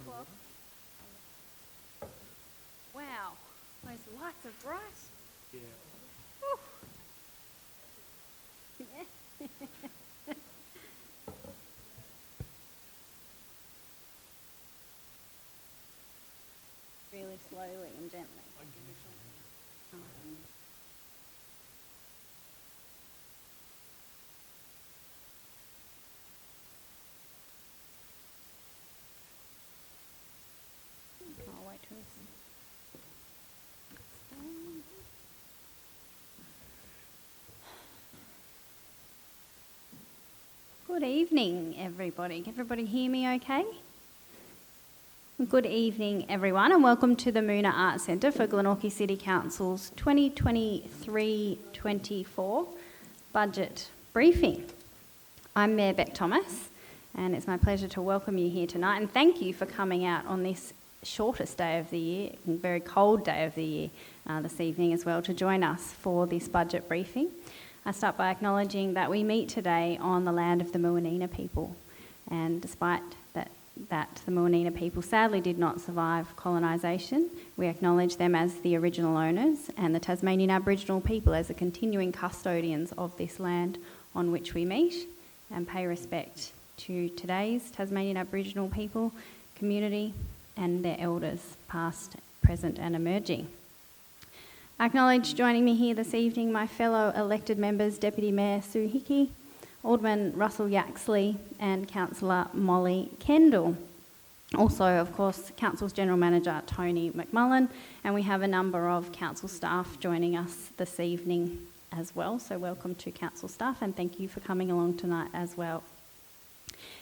o'clock. Wow, those lights are bright. Yeah. Whew. Really slowly and gently. I'll wait till it's done. Good evening, everybody. Can everybody hear me okay? Good evening, everyone, and welcome to the Moona Arts Centre for Glenorchy City Council's 2023-24 budget briefing. I'm Mayor Beck Thomas, and it's my pleasure to welcome you here tonight, and thank you for coming out on this shortest day of the year, and very cold day of the year this evening as well, to join us for this budget briefing. I start by acknowledging that we meet today on the land of the Muwinina people, and despite that the Muwinina people sadly did not survive colonisation, we acknowledge them as the original owners and the Tasmanian Aboriginal people as the continuing custodians of this land on which we meet, and pay respect to today's Tasmanian Aboriginal people, community and their elders, past, present and emerging. I acknowledge joining me here this evening my fellow elected members, Deputy Mayor Sue Hickey, Alderman Russell Yaxley and Councillor Molly Kendall. Also, of course, Council's General Manager Tony McMullen, and we have a number of council staff joining us this evening as well. So welcome to council staff and thank you for coming along tonight as well.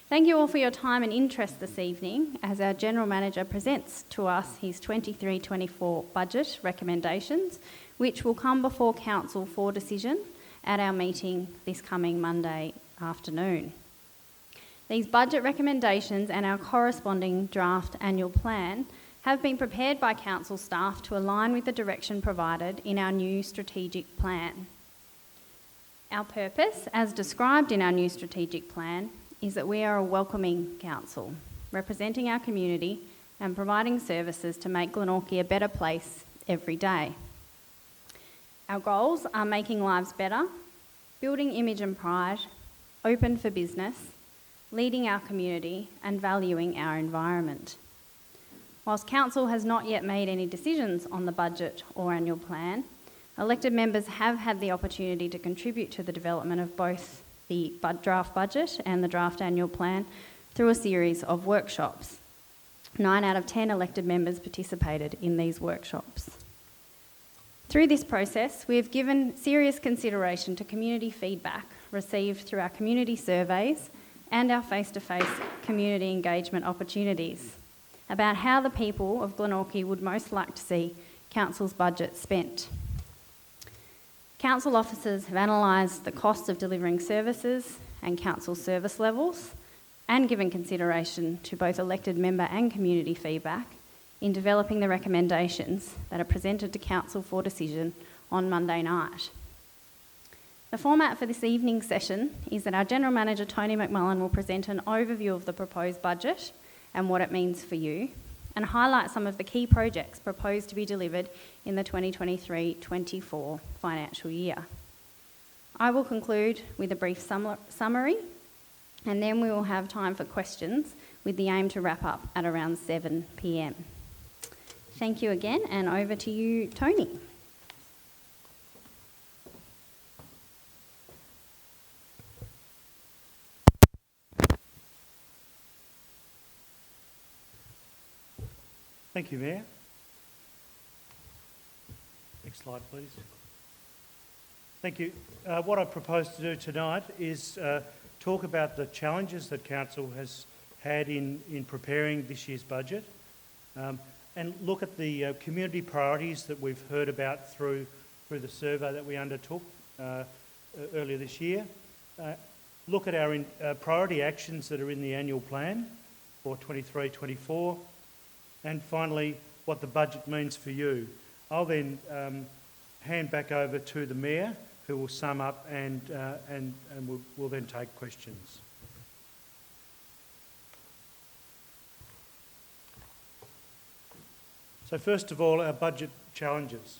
Thank you all for your time and interest this evening as our General Manager presents to us his 23-24 budget recommendations, which will come before Council for decision at our meeting this coming Monday afternoon. These budget recommendations and our corresponding draft annual plan have been prepared by Council staff to align with the direction provided in our new strategic plan. Our purpose, as described in our new strategic plan, is that we are a welcoming council, representing our community and providing services to make Glenorchy a better place every day. Our goals are making lives better, building image and pride, open for business, leading our community and valuing our environment. Whilst Council has not yet made any decisions on the budget or annual plan, elected members have had the opportunity to contribute to the development of both the draft budget and the draft annual plan through a series of workshops. 9 out of 10 elected members participated in these workshops. Through this process, we have given serious consideration to community feedback received through our community surveys and our face-to-face community engagement opportunities about how the people of Glenorchy would most like to see Council's budget spent. Council officers have analysed the cost of delivering services and Council service levels and given consideration to both elected member and community feedback in developing the recommendations that are presented to Council for decision on Monday night. The format for this evening's session is that our General Manager Tony McMullen will present an overview of the proposed budget and what it means for you, and highlight some of the key projects proposed to be delivered in the 2023-24 financial year. I will conclude with a brief summary, and then we will have time for questions with the aim to wrap up at around 7 p.m. Thank you again, and over to you, Tony. Thank you, Mayor. Next slide, please. Thank you. What I propose to do tonight is talk about the challenges that Council has had in preparing this year's budget, and look at the community priorities that we've heard about through the survey that we undertook earlier this year. Look at our priority actions that are in the annual plan for 23-24. And finally, what the budget means for you. I'll then hand back over to the Mayor, who will sum up and we'll then take questions. So first of all, our budget challenges.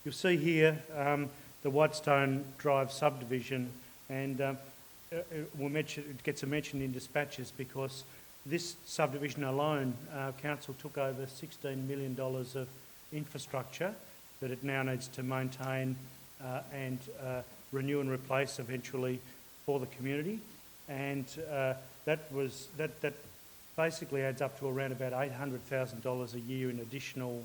You'll see here the Whitestone Drive subdivision, and it gets a mention in dispatches because this subdivision alone, council took over $16 million of infrastructure that it now needs to maintain and renew and replace eventually for the community, and that basically adds up to around about $800,000 a year in additional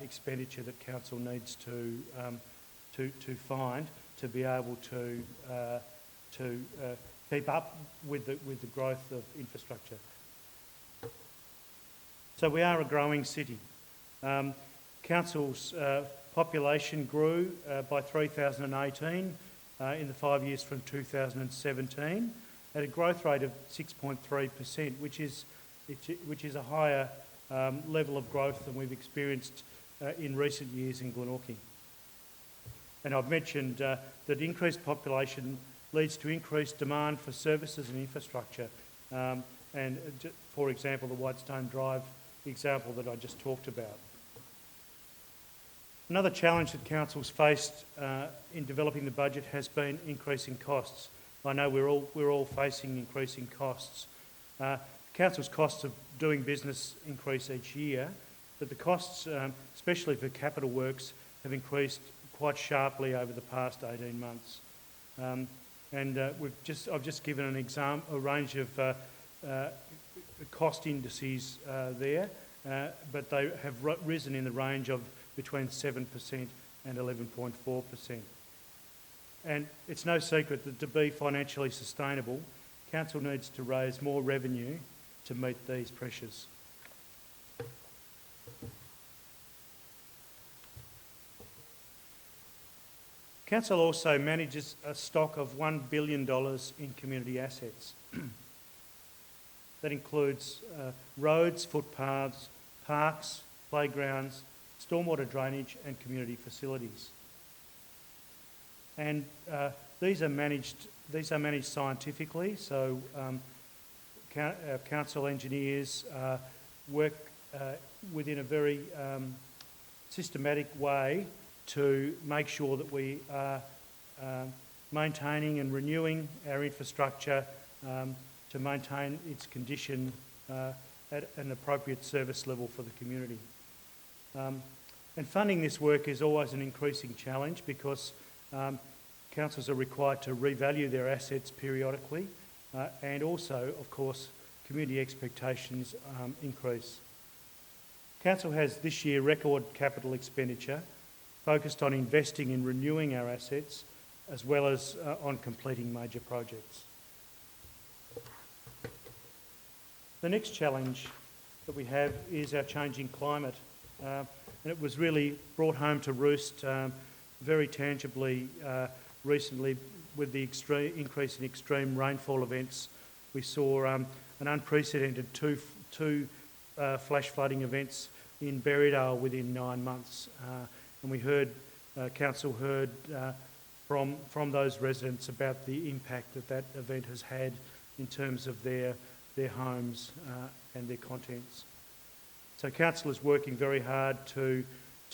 expenditure that council needs to find to be able to keep up with the growth of infrastructure. So we are a growing city. Council's population grew by 3,018 in the 5 years from 2017 at a growth rate of 6.3%, which is a higher level of growth than we've experienced in recent years in Glenorchy. And I've mentioned that increased population leads to increased demand for services and infrastructure. And for example, the Whitestone Drive example that I just talked about. Another challenge that council's faced in developing the budget has been increasing costs. I know we're all facing increasing costs. Council's costs of doing business increase each year, but the costs, especially for capital works, have increased quite sharply over the past 18 months. I've just given a range of cost indices there, but they have risen in the range of between 7% and 11.4%. And it's no secret that to be financially sustainable, council needs to raise more revenue to meet these pressures. Council also manages a stock of $1 billion in community assets. That includes roads, footpaths, parks, playgrounds, stormwater drainage and community facilities. And these are managed scientifically, so our council engineers work within a very systematic way to make sure that we are maintaining and renewing our infrastructure to maintain its condition at an appropriate service level for the community. And funding this work is always an increasing challenge because councils are required to revalue their assets periodically and also, of course, community expectations increase. Council has this year record capital expenditure focused on investing in renewing our assets as well as on completing major projects. The next challenge that we have is our changing climate. And it was really brought home to roost very tangibly recently with the increase in extreme rainfall events. We saw an unprecedented two flash flooding events in Berrydale within 9 months. And we heard, council heard from those residents about the impact that event has had in terms of their homes and their contents. So council is working very hard to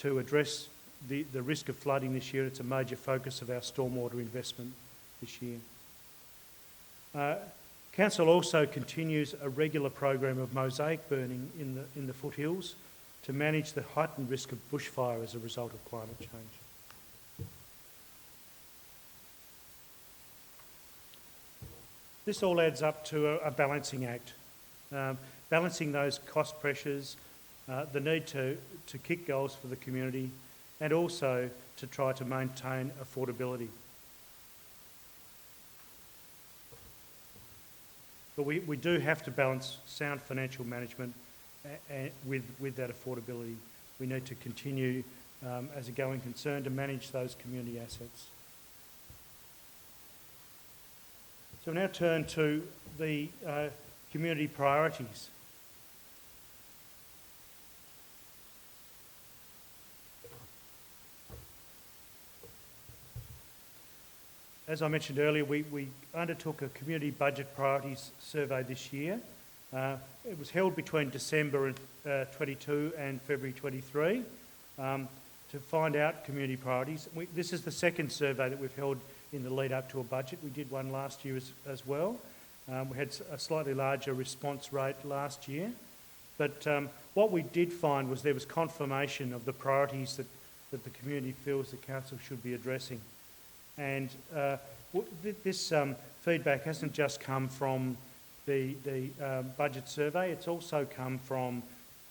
address the risk of flooding this year. It's a major focus of our stormwater investment this year. Council also continues a regular program of mosaic burning in the foothills to manage the heightened risk of bushfire as a result of climate change. This all adds up to a balancing act, balancing those cost pressures, the need to kick goals for the community, and also to try to maintain affordability. But we do have to balance sound financial management with that affordability. We need to continue as a going concern to manage those community assets. So we now turn to the community priorities. As I mentioned earlier, we undertook a community budget priorities survey this year, It was held between December 22 and February 23 to find out community priorities. This is the second survey that we've held in the lead up to a budget. We did one last year as well. We had a slightly larger response rate last year. But what we did find was there was confirmation of the priorities that the community feels the council should be addressing. And this feedback hasn't just come from the budget survey, it's also come from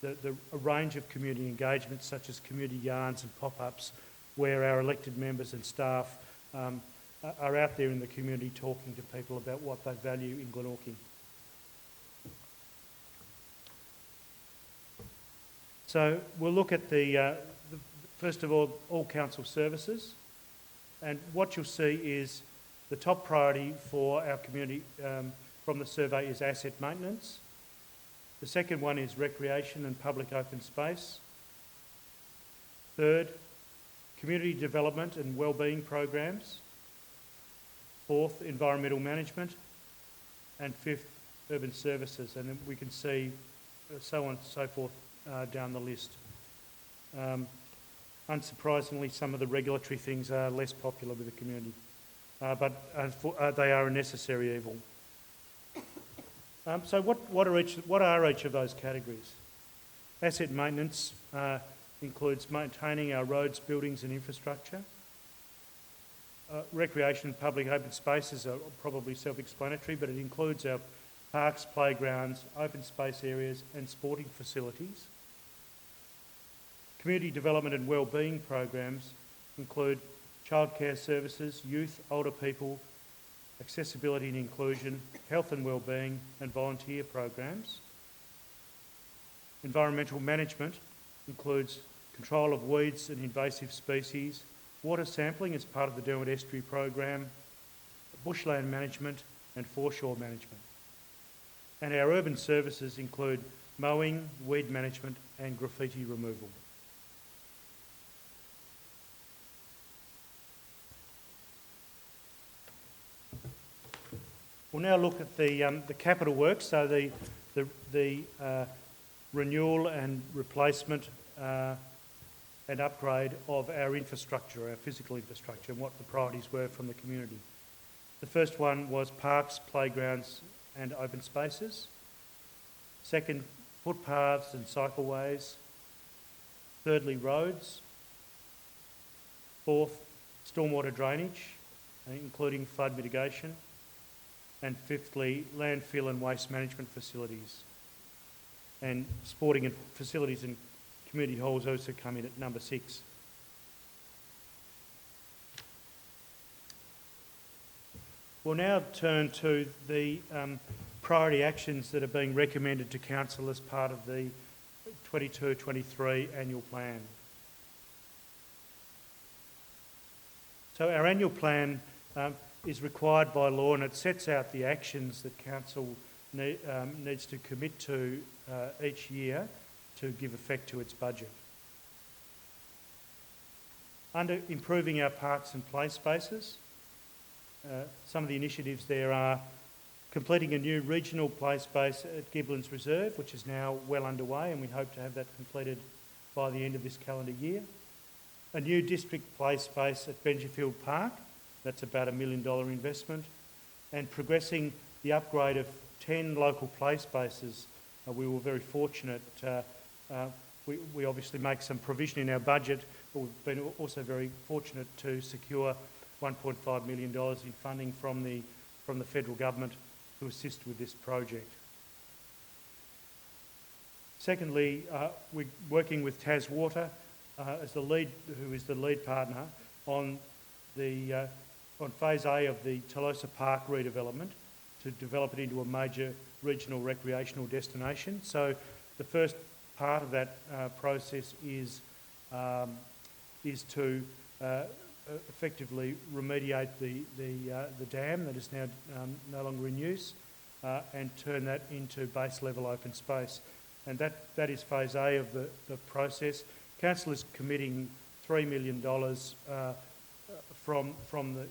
a range of community engagements such as community yarns and pop-ups where our elected members and staff are out there in the community talking to people about what they value in Glenorchy. So we'll look at first of all council services, and what you'll see is the top priority for our community from the survey is asset maintenance. The second one is recreation and public open space. Third, community development and wellbeing programs. Fourth, environmental management. And fifth, urban services. And then we can see so on and so forth down the list. Unsurprisingly, some of the regulatory things are less popular with the community, but they are a necessary evil. So what are each of those categories? Asset maintenance includes maintaining our roads, buildings and infrastructure. Recreation and public open spaces are probably self-explanatory, but it includes our parks, playgrounds, open space areas and sporting facilities. Community development and wellbeing programs include childcare services, youth, older people, accessibility and inclusion, health and wellbeing and volunteer programs. Environmental management includes control of weeds and invasive species, water sampling as part of the Derwent Estuary program, bushland management and foreshore management. And our urban services include mowing, weed management and graffiti removal. We'll now look at the capital works, so the renewal and replacement and upgrade of our infrastructure, our physical infrastructure, and what the priorities were from the community. The first one was parks, playgrounds and open spaces. Second, footpaths and cycleways. Thirdly, roads. Fourth, stormwater drainage, including flood mitigation. And fifthly, landfill and waste management facilities. And sporting and facilities and community halls also come in at number 6. We'll now turn to the priority actions that are being recommended to Council as part of the 22-23 annual plan. So our annual plan is required by law and it sets out the actions that Council needs to commit to each year to give effect to its budget. Under improving our parks and play spaces, some of the initiatives there are completing a new regional play space at Gibblands Reserve, which is now well underway and we hope to have that completed by the end of this calendar year. A new district play space at Benjafield Park, that's about $1 million investment, and progressing the upgrade of 10 local play spaces. We were very fortunate. We obviously make some provision in our budget, but we've been also very fortunate to secure $1.5 million in funding from the federal government to assist with this project. Secondly, we're working with Tas Water as the lead, who is the lead partner on Phase A of the Tolosa Park redevelopment to develop it into a major regional recreational destination. So the first part of that process is to effectively remediate the dam that is now no longer in use and turn that into base level open space. And that is Phase A of the process. Council is committing $3 million from the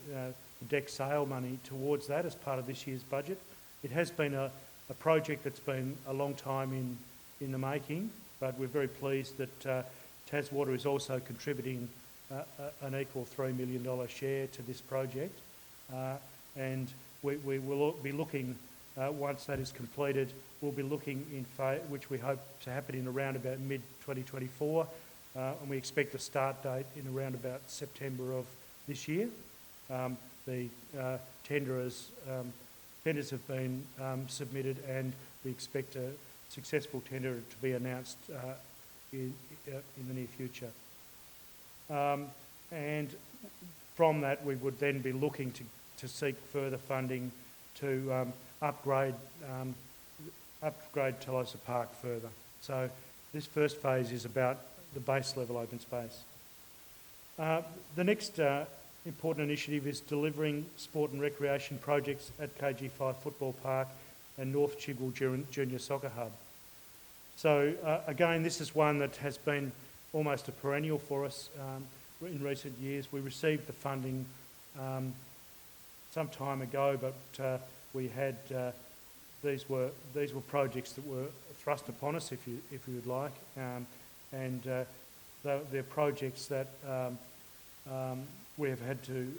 deck sale money towards that as part of this year's budget. It has been a a project that's been a long time in the making, but we're very pleased that Taswater is also contributing an equal $3 million share to this project. And we will be looking, once that is completed, we'll be looking which we hope to happen in around about mid-2024, and we expect a start date in around about September of this year. The tenders have been submitted, and we expect a successful tender to be announced in the near future. And from that, we would then be looking to seek further funding to upgrade Telosa Park further. So this first phase is about the base level open space. The next important initiative is delivering sport and recreation projects at KG5 Football Park and North Chigwell Junior Soccer Hub. So again, this is one that has been almost a perennial for us in recent years. We received the funding some time ago, but we had these were projects that were thrust upon us, if you would like, and they're projects that we have had to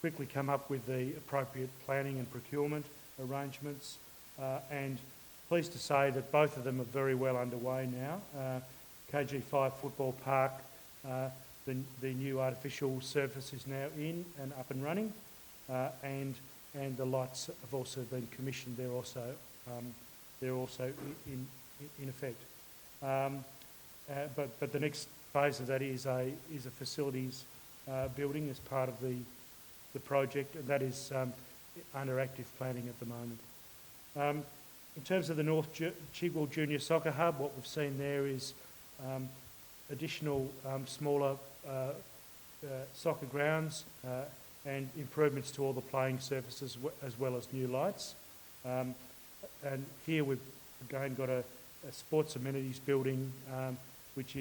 quickly come up with the appropriate planning and procurement arrangements, and pleased to say that both of them are very well underway now. KG5 Football Park, the new artificial surface is now in and up and running, and the lights have also been commissioned. They're also in effect. But the next phase of that is a facilities building as part of the project, and that is under active planning at the moment. In terms of the North Chigwell Junior Soccer Hub, what we've seen there is additional smaller soccer grounds and improvements to all the playing surfaces as well as new lights. And here we've again got a sports amenities building which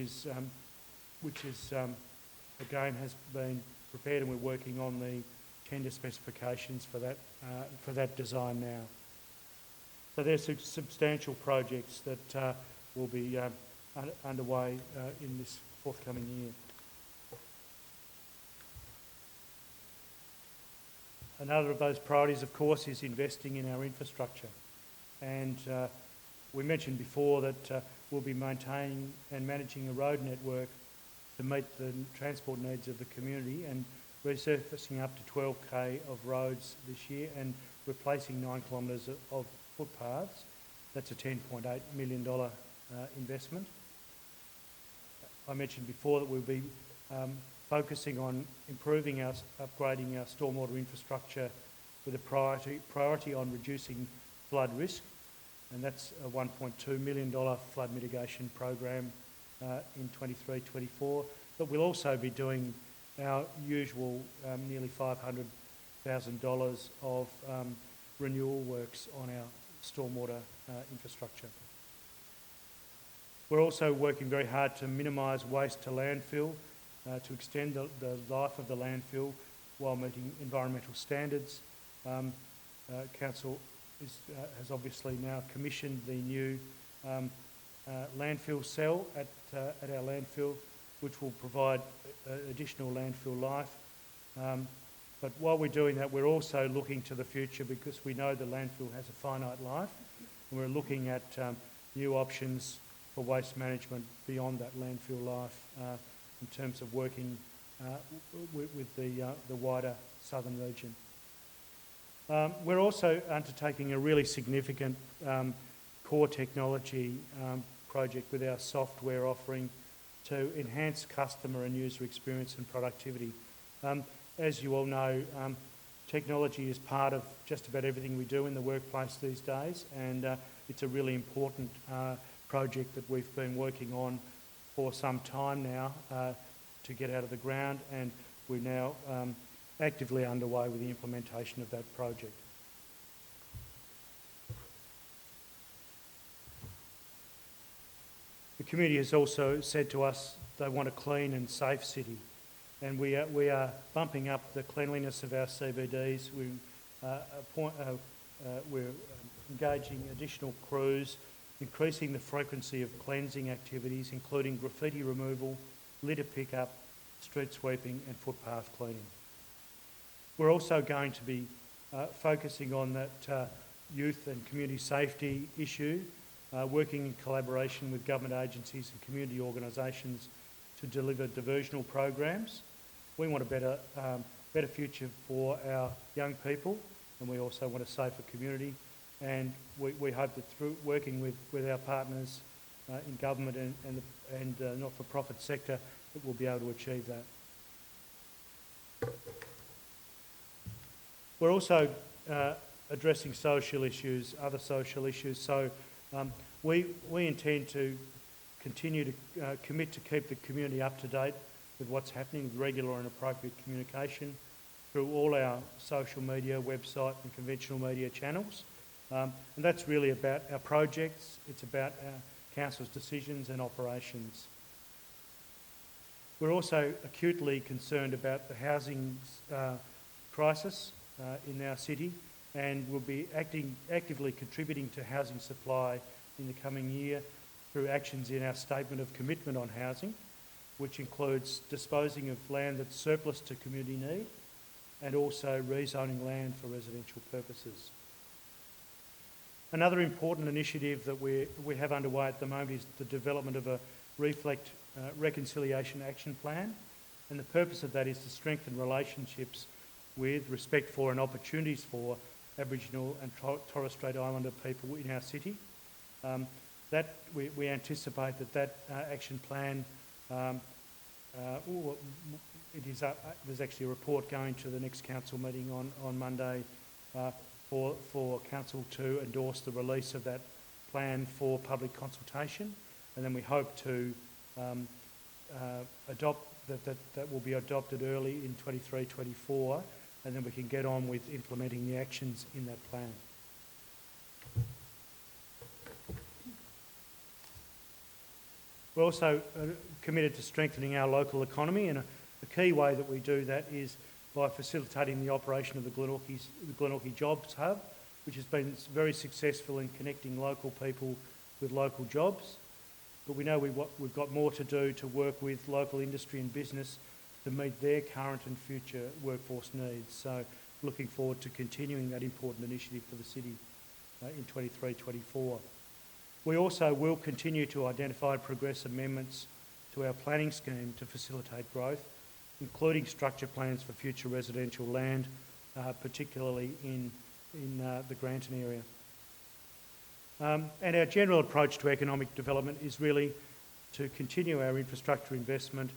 again has been prepared, and we're working on the tender specifications for that design now. So there's substantial projects that will be underway in this forthcoming year. Another of those priorities, of course, is investing in our infrastructure. And we mentioned before that we'll be maintaining and managing a road network to meet the transport needs of the community, and resurfacing up to 12k of roads this year and replacing 9 kilometres of footpaths. That's a $10.8 million investment. I mentioned before that we'll be focusing on upgrading our stormwater infrastructure with a priority on reducing flood risk, and that's a $1.2 million flood mitigation program in 23-24. But we'll also be doing our usual nearly $500,000 of renewal works on our stormwater infrastructure. We're also working very hard to minimise waste to landfill, to extend the life of the landfill while meeting environmental standards. Council has obviously now commissioned the new landfill cell at our landfill, which will provide additional landfill life. But while we're doing that, we're also looking to the future, because we know the landfill has a finite life, and we're looking at new options for waste management beyond that landfill life in terms of working with the wider southern region. We're also undertaking a really significant core technology project with our software offering to enhance customer and user experience and productivity. As you all know, technology is part of just about everything we do in the workplace these days, and it's a really important project that we've been working on for some time now to get out of the ground, and we're now actively underway with the implementation of that project. The community has also said to us they want a clean and safe city, and we are bumping up the cleanliness of our CBDs. We're engaging additional crews, increasing the frequency of cleansing activities, including graffiti removal, litter pickup, street sweeping and footpath cleaning. We're also going to be focusing on that youth and community safety issue, working in collaboration with government agencies and community organisations to deliver diversional programs. We want a better future for our young people, and we also want a safer community. And we hope that through working with our partners in government and not-for-profit sector, that we'll be able to achieve that. We're also addressing social issues, other social issues. So we intend to continue to commit to keep the community up to date with what's happening, with regular and appropriate communication through all our social media, website and conventional media channels. And that's really about our projects, it's about our council's decisions and operations. We're also acutely concerned about the housing crisis in our city, and will be actively contributing to housing supply in the coming year through actions in our statement of commitment on housing, which includes disposing of land that's surplus to community need and also rezoning land for residential purposes. Another important initiative that we have underway at the moment is the development of a Reflect Reconciliation Action Plan, and the purpose of that is to strengthen relationships with, respect for and opportunities for Aboriginal and Torres Strait Islander people in our city. We anticipate that action plan, there's actually a report going to the next council meeting on Monday for council to endorse the release of that plan for public consultation, and then we hope to adopt that will be adopted early in 23-24, and then we can get on with implementing the actions in that plan. We're also committed to strengthening our local economy, and a key way that we do that is by facilitating the operation of the Glenorchy Jobs Hub, which has been very successful in connecting local people with local jobs. But we know we've got more to do to work with local industry and business to meet their current and future workforce needs. So looking forward to continuing that important initiative for the city in 23-24. We also will continue to identify and progress amendments to our planning scheme to facilitate growth, including structure plans for future residential land, particularly in the Granton area. And our general approach to economic development is really to continue our infrastructure investment,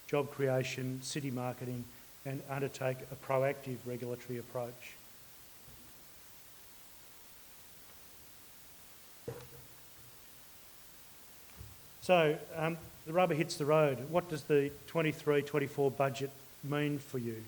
job creation, city marketing, and undertake a proactive regulatory approach. So the rubber hits the road. What does the 23-24 budget mean for you?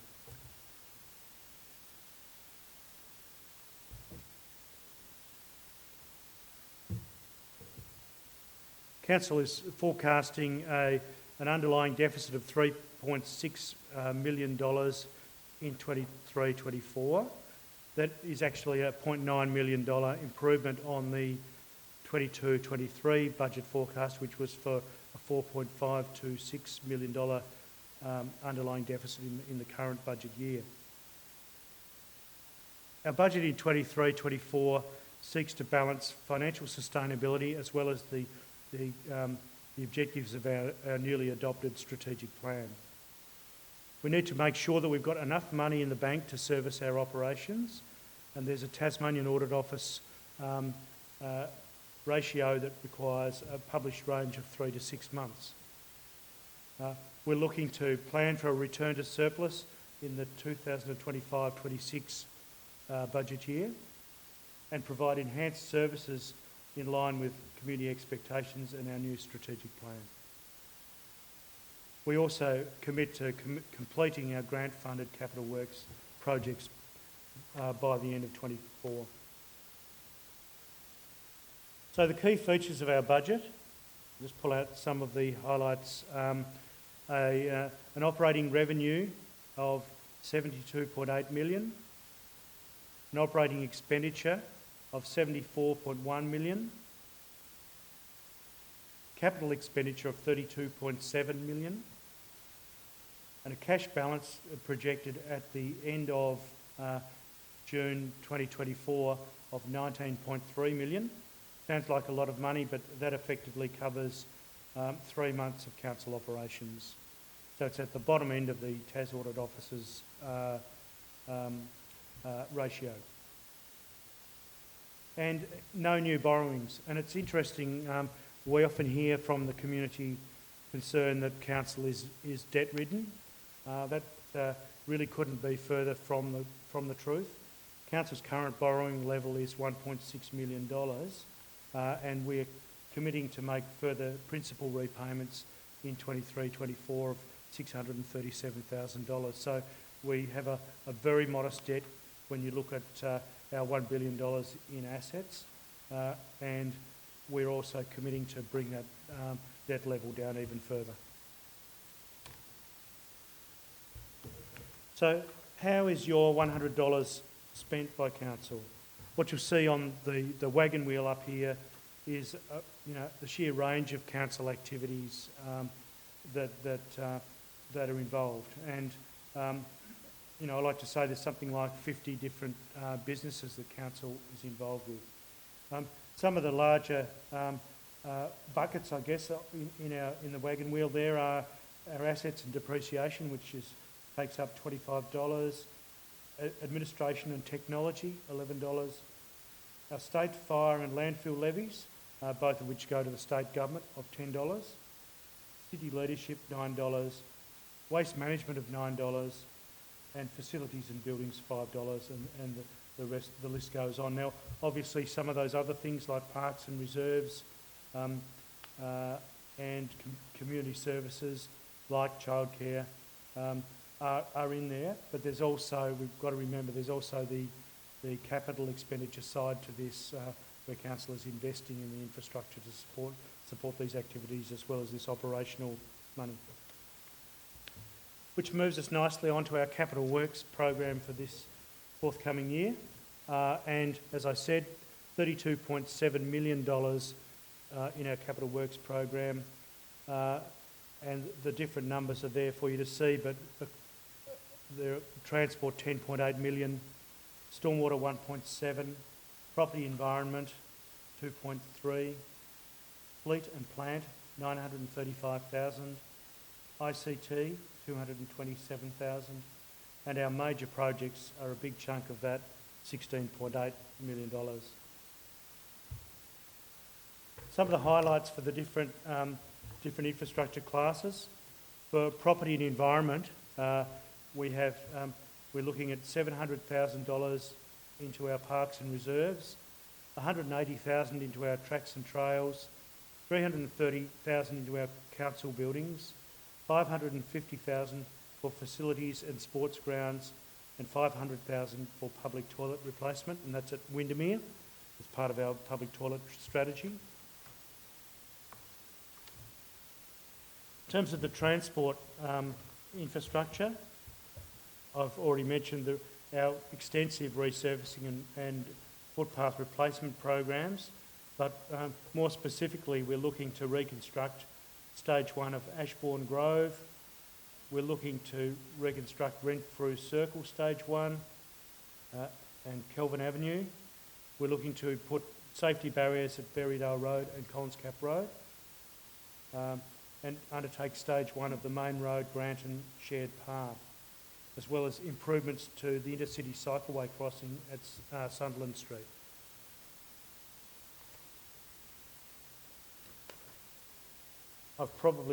Council is forecasting an underlying deficit of $3.6 million in 23-24. That is actually a $0.9 million improvement on the 22-23 budget forecast, which was for a $4.5 to $6 million underlying deficit in the current budget year. Our budget in 23-24 seeks to balance financial sustainability as well as the objectives of our newly adopted strategic plan. We need to make sure that we've got enough money in the bank to service our operations, and there's a Tasmanian Audit Office ratio that requires a published range of 3 to 6 months. We're looking to plan for a return to surplus in the 2025-26 budget year and provide enhanced services in line with community expectations and our new strategic plan. We also commit to completing our grant-funded capital works projects by the end of 24. So the key features of our budget, I'll just pull out some of the highlights. An operating revenue of $72.8 million, an operating expenditure of 74.1 million, capital expenditure of 32.7 million, and a cash balance projected at the end of June 2024 of 19.3 million. Sounds like a lot of money, but that effectively covers 3 months of council operations. So it's at the bottom end of the Tas Audit Office's ratio. And no new borrowings. And it's interesting, we often hear from the community concern that council is debt-ridden. That really couldn't be further from the truth. Council's current borrowing level is $1.6 million, and we're committing to make further principal repayments in 23-24 of $637,000. So we have a very modest debt when you look at our $1 billion in assets, and we're also committing to bring that debt level down even further. So how is your $100 spent by council? What you'll see on the wagon wheel up here is the sheer range of council activities that are involved, and I like to say there's something like 50 different businesses that council is involved with. Some of the larger buckets, I guess, in the wagon wheel there are our assets and depreciation, which takes up $25. Administration and technology, $11. Our state fire and landfill levies, both of which go to the state government, of $10. City leadership, $9. Waste management of $9. And facilities and buildings, $5, and the rest, the list goes on. Now, obviously, some of those other things like parks and reserves and community services like childcare are in there, but there's also, we've got to remember, there's also the capital expenditure side to this, where council is investing in the infrastructure to support these activities as well as this operational money. Which moves us nicely onto our capital works program for this forthcoming year. And as I said, $32.7 million in our capital works program. And the different numbers are there for you to see, but the transport, 10.8 million, stormwater, 1.7, property environment, 2.3, fleet and plant, 935,000, ICT, 227,000, and our major projects are a big chunk of that, $16.8 million. Some of the highlights for the different infrastructure classes. For property and environment, we're looking at $700,000 into our parks and reserves, $180,000 into our tracks and trails, $330,000 into our council buildings, $550,000 for facilities and sports grounds, and $500,000 for public toilet replacement, and that's at Windermere as part of our public toilet strategy. In terms of the transport infrastructure, I've already mentioned our extensive resurfacing and footpath replacement programs, but more specifically, we're looking to reconstruct Stage 1 of Ashbourne Grove. We're looking to reconstruct Renfrew Circle Stage 1 and Kelvin Avenue. We're looking to put safety barriers at Berrydale Road and Collins Cap Road, and undertake Stage 1 of the main road Granton Shared Path, as well as improvements to the intercity cycleway crossing at Sunderland Street.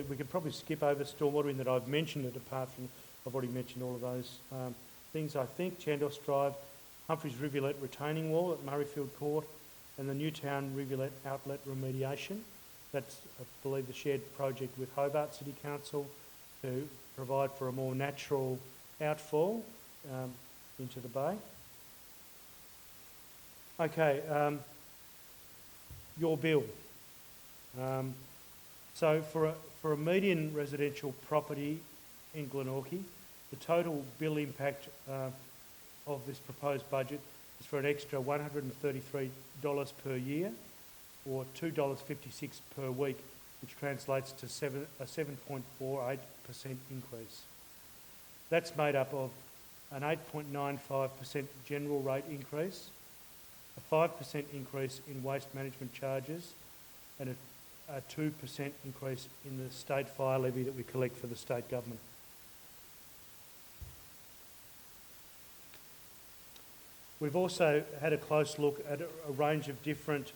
We could probably skip over stormwater in that I've mentioned it, apart from I've already mentioned all of those things, I think. Chandos Drive, Humphreys Rivulet retaining wall at Murrayfield Court, and the Newtown Rivulet outlet remediation. That's, I believe, the shared project with Hobart City Council to provide for a more natural outfall into the bay. Okay, your bill. So for a median residential property in Glenorchy, the total bill impact of this proposed budget is for an extra $133 per year, or $2.56 per week, which translates to a 7.48% increase. That's made up of an 8.95% general rate increase, a 5% increase in waste management charges, and a 2% increase in the state fire levy that we collect for the state government. We've also had a close look at a range of different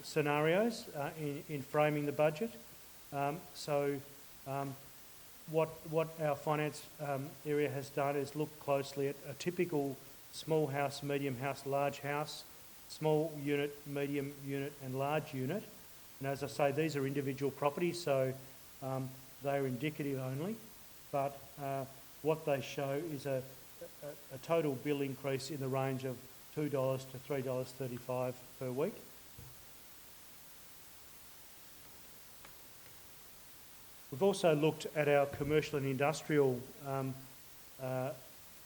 scenarios in framing the budget. What our finance area has done is look closely at a typical small house, medium house, large house, small unit, medium unit and large unit. And as I say, these are individual properties, so they are indicative only. But what they show is a total bill increase in the range of $2 to $3.35 per week. We've also looked at our commercial and industrial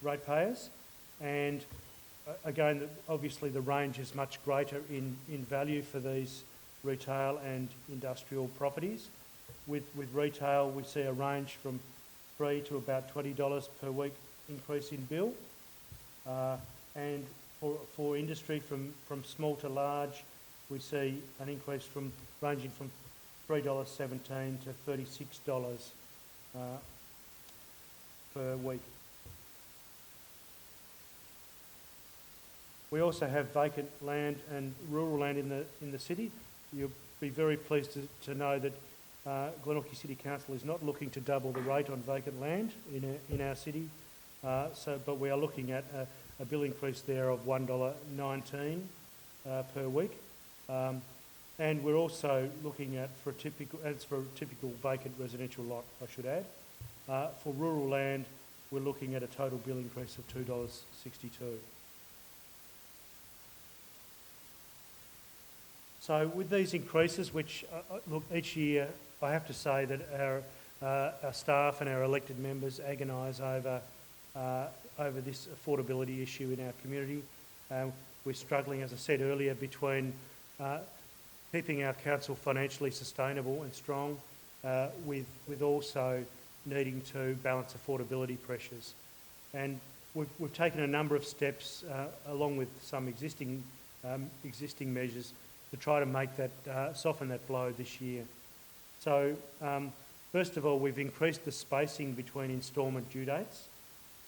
ratepayers, and again, obviously the range is much greater in value for these retail and industrial properties. With retail, we see a range from $3 to about $20 per week increase in bill, and for industry from small to large, we see an increase ranging from $3.17 to $36 per week. We also have vacant land and rural land in the city. You'll be very pleased to know that Glenorchy City Council is not looking to double the rate on vacant land in our city, but we are looking at a bill increase there of $1.19 per week. And we're also looking at, for a typical vacant residential lot, I should add. For rural land, we're looking at a total bill increase of $2.62. So with these increases, which, look, each year I have to say that our staff and our elected members agonise over this affordability issue in our community. We're struggling, as I said earlier, between keeping our council financially sustainable and strong, with also needing to balance affordability pressures. And we've taken a number of steps, along with some existing measures, to try to make that soften that blow this year. So first of all, we've increased the spacing between instalment due dates.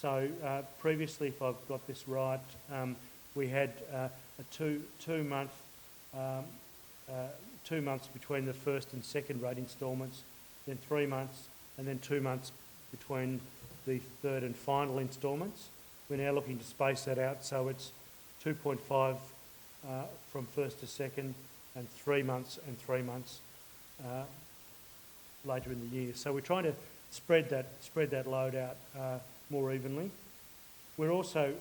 So previously, if I've got this right, we had a two months between the first and second rate instalments, then 3 months, and then 2 months between the third and final instalments. We're now looking to space that out so it's 2.5 from first to second, and 3 months and 3 months later in the year. So we're trying to spread that load out more evenly. We also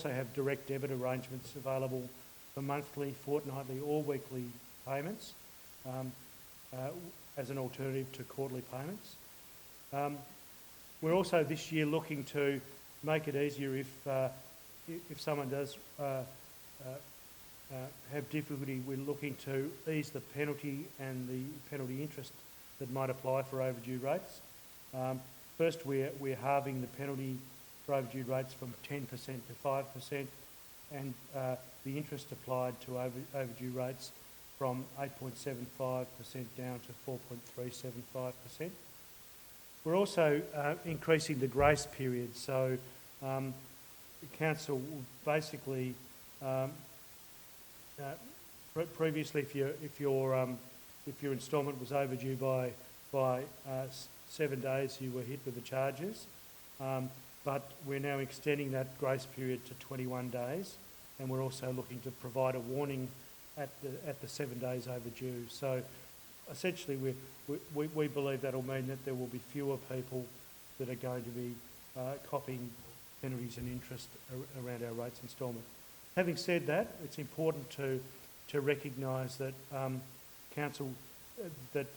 have direct debit arrangements available for monthly, fortnightly, or weekly payments as an alternative to quarterly payments. We're also this year looking to make it easier if someone does have difficulty. We're looking to ease the penalty and the penalty interest that might apply for overdue rates. First, we're halving the penalty for overdue rates from 10% to 5%, and the interest applied to overdue rates from 8.75% down to 4.375%. We're also increasing the grace period. So the council will basically previously, if your instalment was overdue by 7 days, you were hit with the charges. But we're now extending that grace period to 21 days, and we're also looking to provide a warning at the 7 days overdue. So essentially, we believe that'll mean that there will be fewer people that are going to be copying penalties and interest around our rates instalment. Having said that, it's important to recognise that council that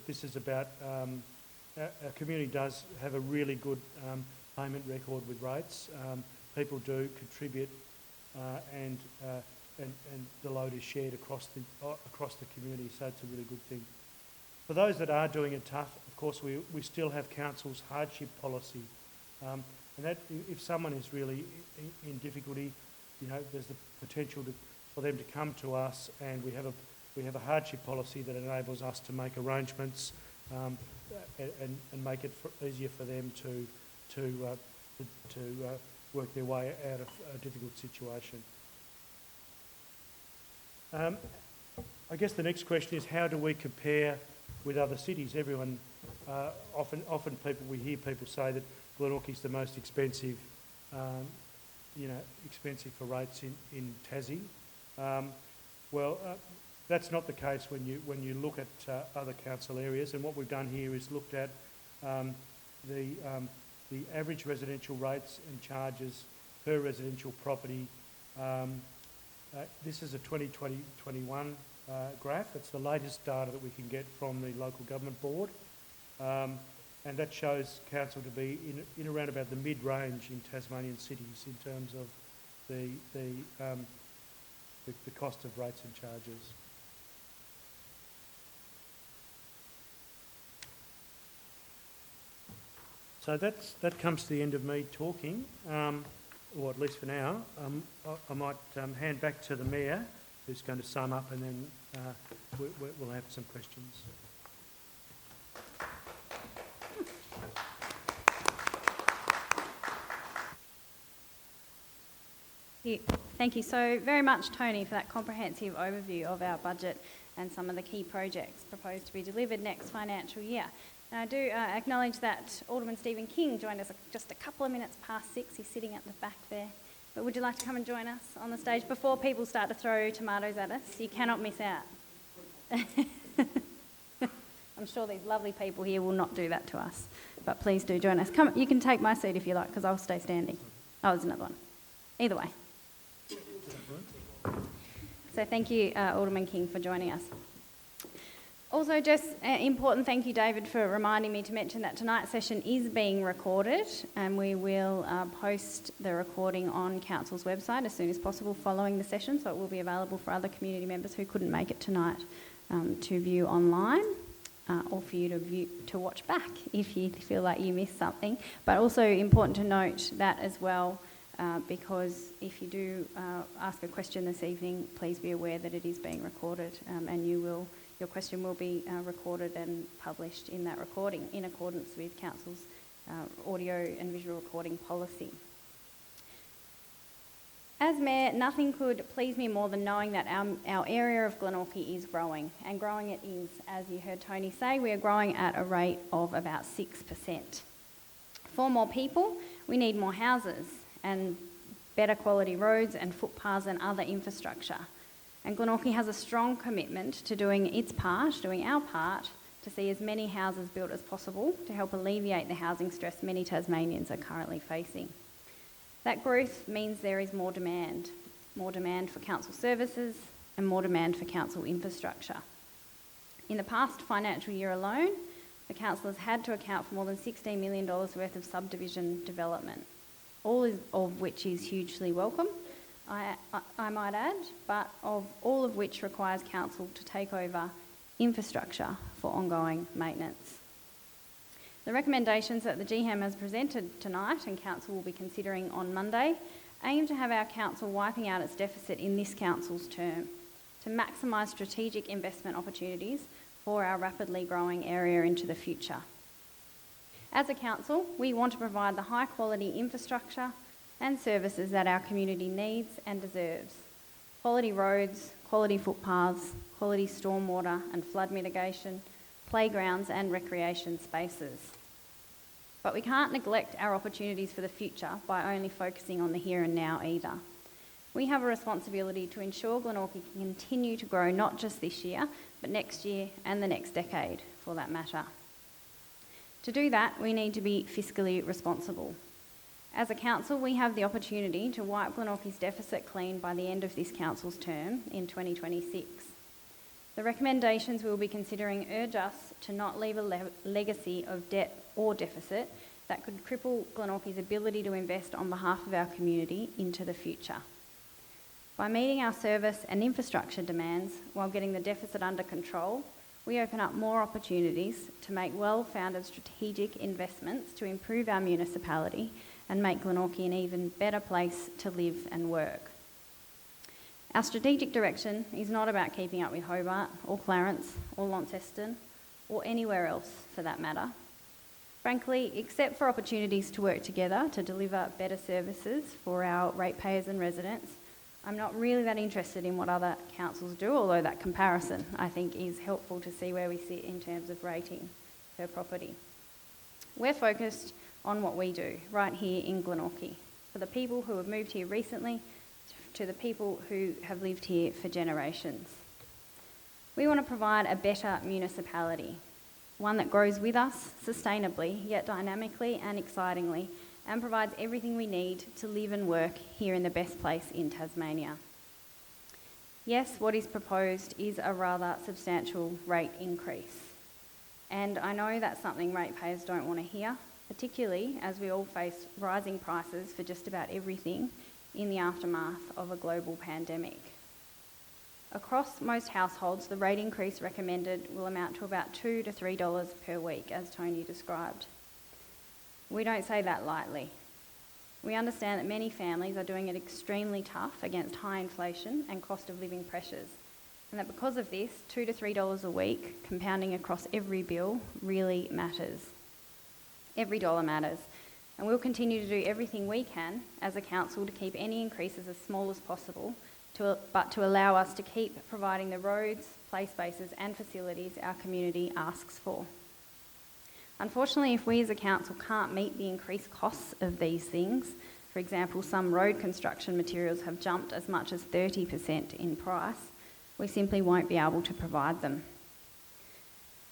this is about. Our community does have a really good payment record with rates, people do contribute, and the load is shared across the community. So it's a really good thing. For those that are doing it tough, of course, we still have council's hardship policy, and that if someone is really in difficulty, there's the potential for them to come to us, and we have a hardship policy that enables us to make arrangements and make it easier for them to work their way out of a difficult situation. I guess the next question is, how do we compare with other cities? Everyone, often we hear people say that Glenorchy is the most expensive, expensive for rates in Tassie. That's not the case when you look at other council areas. And what we've done here is looked at the average residential rates and charges per residential property. This is a 2020-21 graph. It's the latest data that we can get from the local government board, and that shows council to be in around about the mid-range in Tasmanian cities in terms of the cost of rates and charges. So that comes to the end of me talking, or at least for now. I might hand back to the Mayor, who's going to sum up, and then we'll have some questions. Thank you so very much, Tony, for that comprehensive overview of our budget and some of the key projects proposed to be delivered next financial year. Now, I do acknowledge that Alderman Stephen King joined us just a couple of minutes past 6. He's sitting at the back there. But would you like to come and join us on the stage before people start to throw tomatoes at us? You cannot miss out. I'm sure these lovely people here will not do that to us. But please do join us. Come, you can take my seat if you like, because I'll stay standing. Oh, there's another one. Either way. So thank you, Alderman King, for joining us. Also, just an important thank you, David, for reminding me to mention that tonight's session is being recorded, and we will post the recording on Council's website as soon as possible following the session, so it will be available for other community members who couldn't make it tonight to view online, or for you to watch back if you feel like you missed something. But also important to note that as well, because if you do ask a question this evening, please be aware that it is being recorded, and your question will be recorded and published in that recording in accordance with Council's audio and visual recording policy. As Mayor, nothing could please me more than knowing that our area of Glenorchy is growing, and growing it is, as you heard Tony say, we are growing at a rate of about 6%. For more people, we need more houses and better quality roads and footpaths and other infrastructure. And Glenorchy has a strong commitment to doing our part, to see as many houses built as possible to help alleviate the housing stress many Tasmanians are currently facing. That growth means there is more demand for council services and more demand for council infrastructure. In the past financial year alone, the council has had to account for more than $16 million worth of subdivision development, all of which is hugely welcome, I might add, but all of which requires council to take over infrastructure for ongoing maintenance. The recommendations that the GHAM has presented tonight and council will be considering on Monday aim to have our council wiping out its deficit in this council's term, to maximise strategic investment opportunities for our rapidly growing area into the future. As a council, we want to provide the high quality infrastructure and services that our community needs and deserves. Quality roads, quality footpaths, quality stormwater and flood mitigation, playgrounds and recreation spaces. But we can't neglect our opportunities for the future by only focusing on the here and now either. We have a responsibility to ensure Glenorchy can continue to grow not just this year, but next year and the next decade for that matter. To do that, we need to be fiscally responsible. As a council, we have the opportunity to wipe Glenorchy's deficit clean by the end of this council's term in 2026. The recommendations we will be considering urge us to not leave a legacy of debt or deficit that could cripple Glenorchy's ability to invest on behalf of our community into the future. By meeting our service and infrastructure demands while getting the deficit under control, we open up more opportunities to make well-founded strategic investments to improve our municipality and make Glenorchy an even better place to live and work. Our strategic direction is not about keeping up with Hobart or Clarence or Launceston or anywhere else for that matter. Frankly, except for opportunities to work together to deliver better services for our ratepayers and residents, I'm not really that interested in what other councils do, although that comparison, I think, is helpful to see where we sit in terms of rating per property. We're focused on what we do right here in Glenorchy, for the people who have moved here recently to the people who have lived here for generations. We want to provide a better municipality, one that grows with us sustainably, yet dynamically and excitingly, and provides everything we need to live and work here in the best place in Tasmania. Yes, what is proposed is a rather substantial rate increase. And I know that's something ratepayers don't want to hear, particularly as we all face rising prices for just about everything in the aftermath of a global pandemic. Across most households, the rate increase recommended will amount to about $2 to $3 per week, as Tony described. We don't say that lightly. We understand that many families are doing it extremely tough against high inflation and cost of living pressures, and that because of this, $2 to $3 a week, compounding across every bill, really matters. Every dollar matters, and we'll continue to do everything we can as a council to keep any increases as small as possible, but to allow us to keep providing the roads, play spaces and facilities our community asks for. Unfortunately, if we as a council can't meet the increased costs of these things, for example, some road construction materials have jumped as much as 30% in price, we simply won't be able to provide them.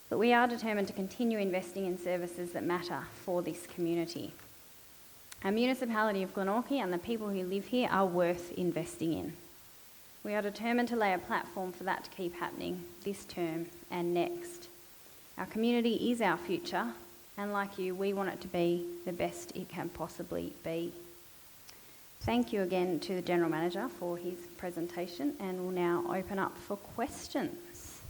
But we are determined to continue investing in services that matter for this community. Our municipality of Glenorchy and the people who live here are worth investing in. We are determined to lay a platform for that to keep happening this term and next. Our community is our future, and like you, we want it to be the best it can possibly be. Thank you again to the General Manager for his presentation, and we'll now open up for questions.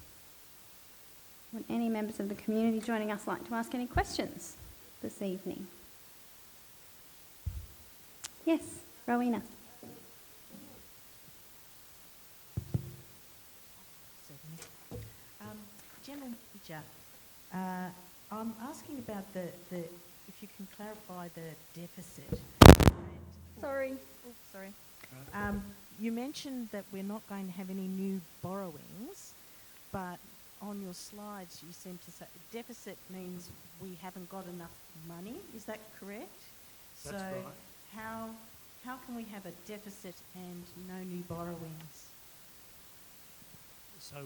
Would any members of the community joining us like to ask any questions this evening? Yes, Rowena. General Manager, I'm asking about if you can clarify the deficit. Sorry. You mentioned that we're not going to have any new borrowings, but on your slides you seem to say deficit means we haven't got enough money. Is that correct? That's right. How can we have a deficit and no new borrowings? So,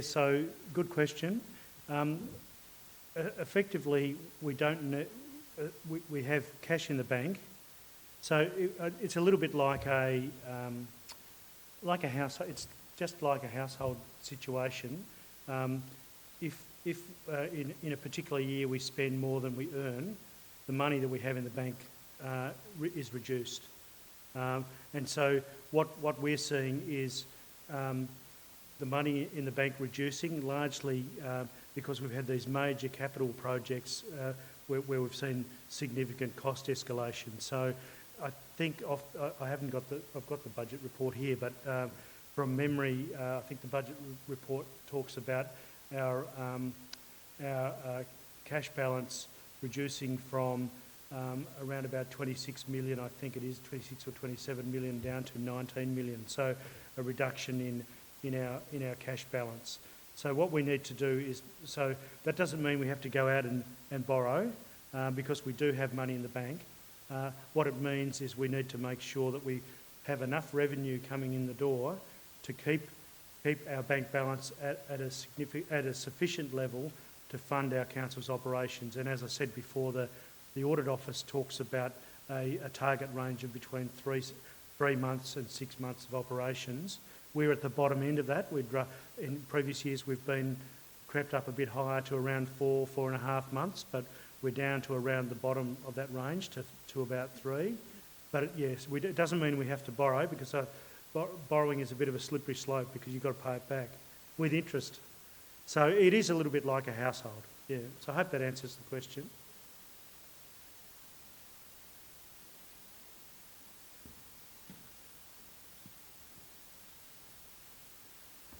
so good question. Effectively, we don't we have cash in the bank, so it's a little bit like a house. It's just like a household situation. If in a particular year we spend more than we earn, the money that we have in the bank is reduced, and so what we're seeing is the money in the bank reducing, largely because we've had these major capital projects where we've seen significant cost escalation. So I think I've got the budget report here, but from memory, I think the budget report talks about our cash balance reducing from around about 26 million, I think it is 26 or 27 million, down to 19 million. So a reduction in our cash balance. So what we need to do is, so that doesn't mean we have to go out and borrow because we do have money in the bank. What it means is we need to make sure that we have enough revenue coming in the door to keep our bank balance at a sufficient level to fund our council's operations. And as I said before, the audit office talks about a target range of between 3 months and 6 months of operations. We're at the bottom end of that. In previous years we've been crept up a bit higher to around 4.5 months, but we're down to around the bottom of that range to about 3. But yes, it doesn't mean we have to borrow, because borrowing is a bit of a slippery slope, because you've got to pay it back with interest. So it is a little bit like a household. Yeah. So I hope that answers the question.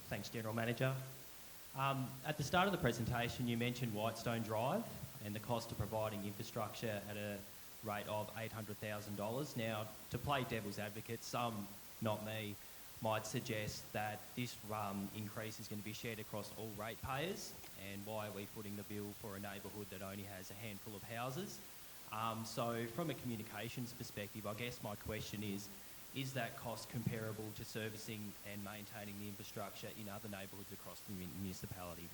Thanks, General Manager. At the start of the presentation, you mentioned Whitestone Drive and the cost of providing infrastructure at a rate of $800,000. Now, to play devil's advocate, some, not me, might suggest that this increase is going to be shared across all ratepayers, and why are we footing the bill for a neighbourhood that only has a handful of houses? So from a communications perspective, I guess my question is that cost comparable to servicing and maintaining the infrastructure in other neighbourhoods across the municipality?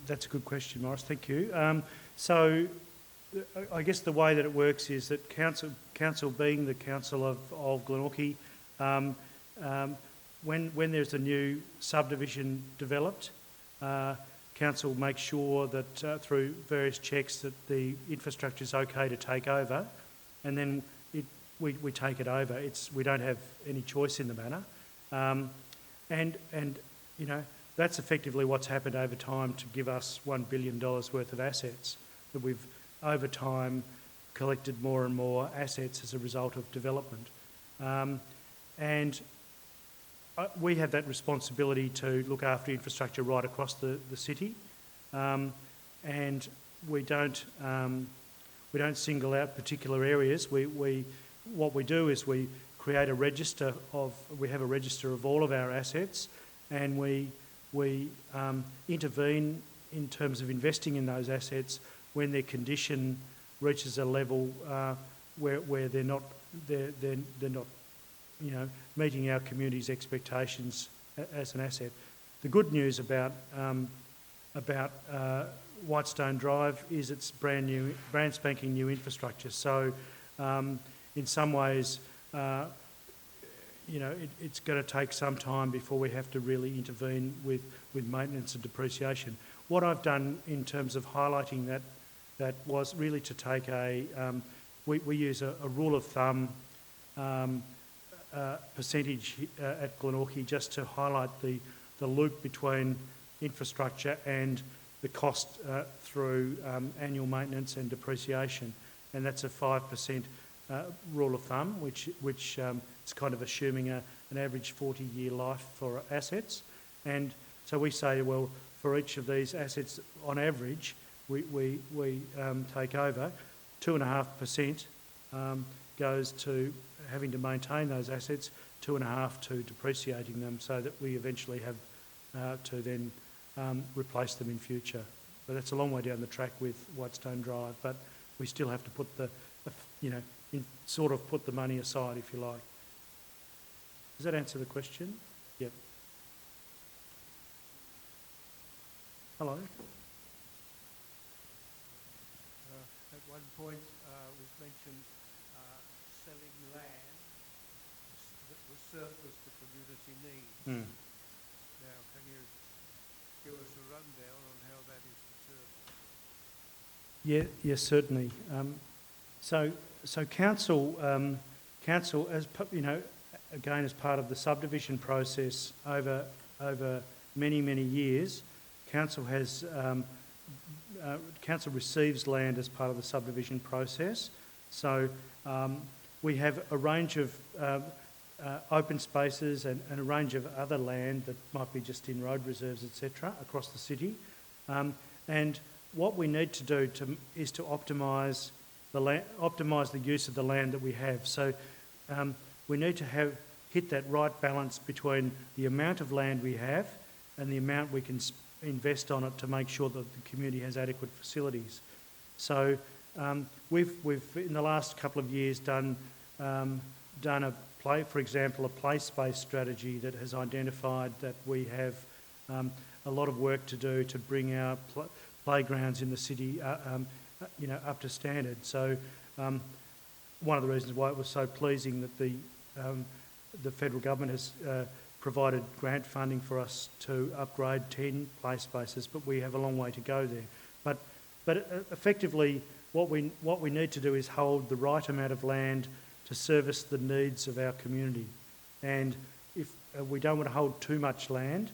That's a good question, Morris. Thank you. So I guess the way that it works is that council being the council of Glenorchy, when there's a new subdivision developed, council makes sure that through various checks that the infrastructure is okay to take over, and then we take it over. We don't have any choice in the matter, and you know, that's effectively what's happened over time to give us $1 billion worth of assets, that we've over time collected more and more assets as a result of development, and we have that responsibility to look after infrastructure right across the city, and we don't single out particular areas. What we do is we create a register we have a register of all of our assets, and we intervene in terms of investing in those assets when their condition reaches a level where they're not meeting our community's expectations as an asset. The good news about Whitestone Drive is it's brand spanking new infrastructure. So in some ways, it's going to take some time before we have to really intervene with maintenance and depreciation. What I've done in terms of highlighting that was really to take we use a rule of thumb percentage at Glenorchy, just to highlight the loop between infrastructure and the cost through annual maintenance and depreciation, and that's a 5% rule of thumb, which it's kind of assuming an average 40-year life for assets. And so we say, well, for each of these assets, on average, we take over 2.5% goes to having to maintain those assets, 2.5% to depreciating them, so that we eventually have to then replace them in future. But that's a long way down the track with Whitestone Drive, but we still have to put put the money aside, if you like. Does that answer the question? Yep. Hello. At one point was mentioned selling land that was surplus to community needs. Now, can you give us a rundown on how that is determined? Yes, certainly. So council, as again, as part of the subdivision process over many years, council receives land as part of the subdivision process. So we have a range of open spaces and a range of other land that might be just in road reserves, etc., across the city. And what we need to do is to optimise the use of the land that we have. So we need to hit that right balance between the amount of land we have and the amount we can invest on it to make sure that the community has adequate facilities. So we've in the last couple of years done for example, a play space strategy that has identified that we have a lot of work to do to bring our playgrounds in the city up to standard. So One of the reasons why it was so pleasing that the federal government has provided grant funding for us to upgrade 10 play spaces, but we have a long way to go there. But effectively, what we need to do is hold the right amount of land to service the needs of our community. And if we don't want to hold too much land,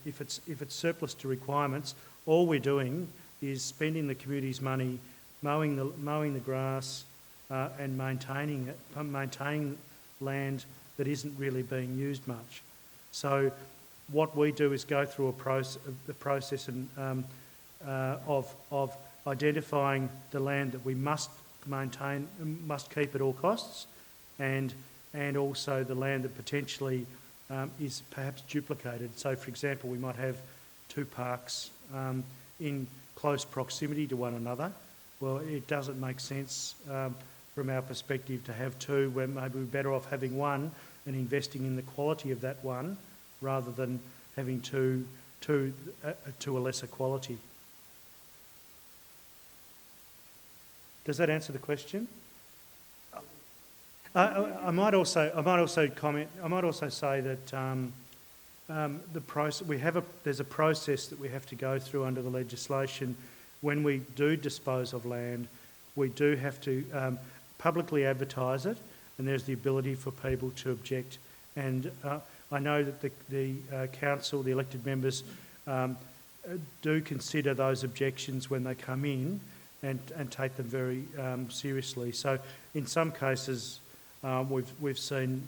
if it's surplus to requirements, all we're doing is spending the community's money mowing the grass and maintaining land that isn't really being used much. So what we do is go through the process of identifying the land that we must maintain, must keep at all costs, and also the land that potentially is perhaps duplicated. So, for example, we might have two parks in close proximity to one another. Well, it doesn't make sense from our perspective to have two, where maybe we're better off having one and investing in the quality of that one rather than having two to a lesser quality. Does that answer the question? I might also comment. I might also say that the process there's a process that we have to go through under the legislation. When we do dispose of land, we do have to publicly advertise it, and there's the ability for people to object. And I know that the council, the elected members, do consider those objections when they come in and take them very seriously. So in some cases, we've seen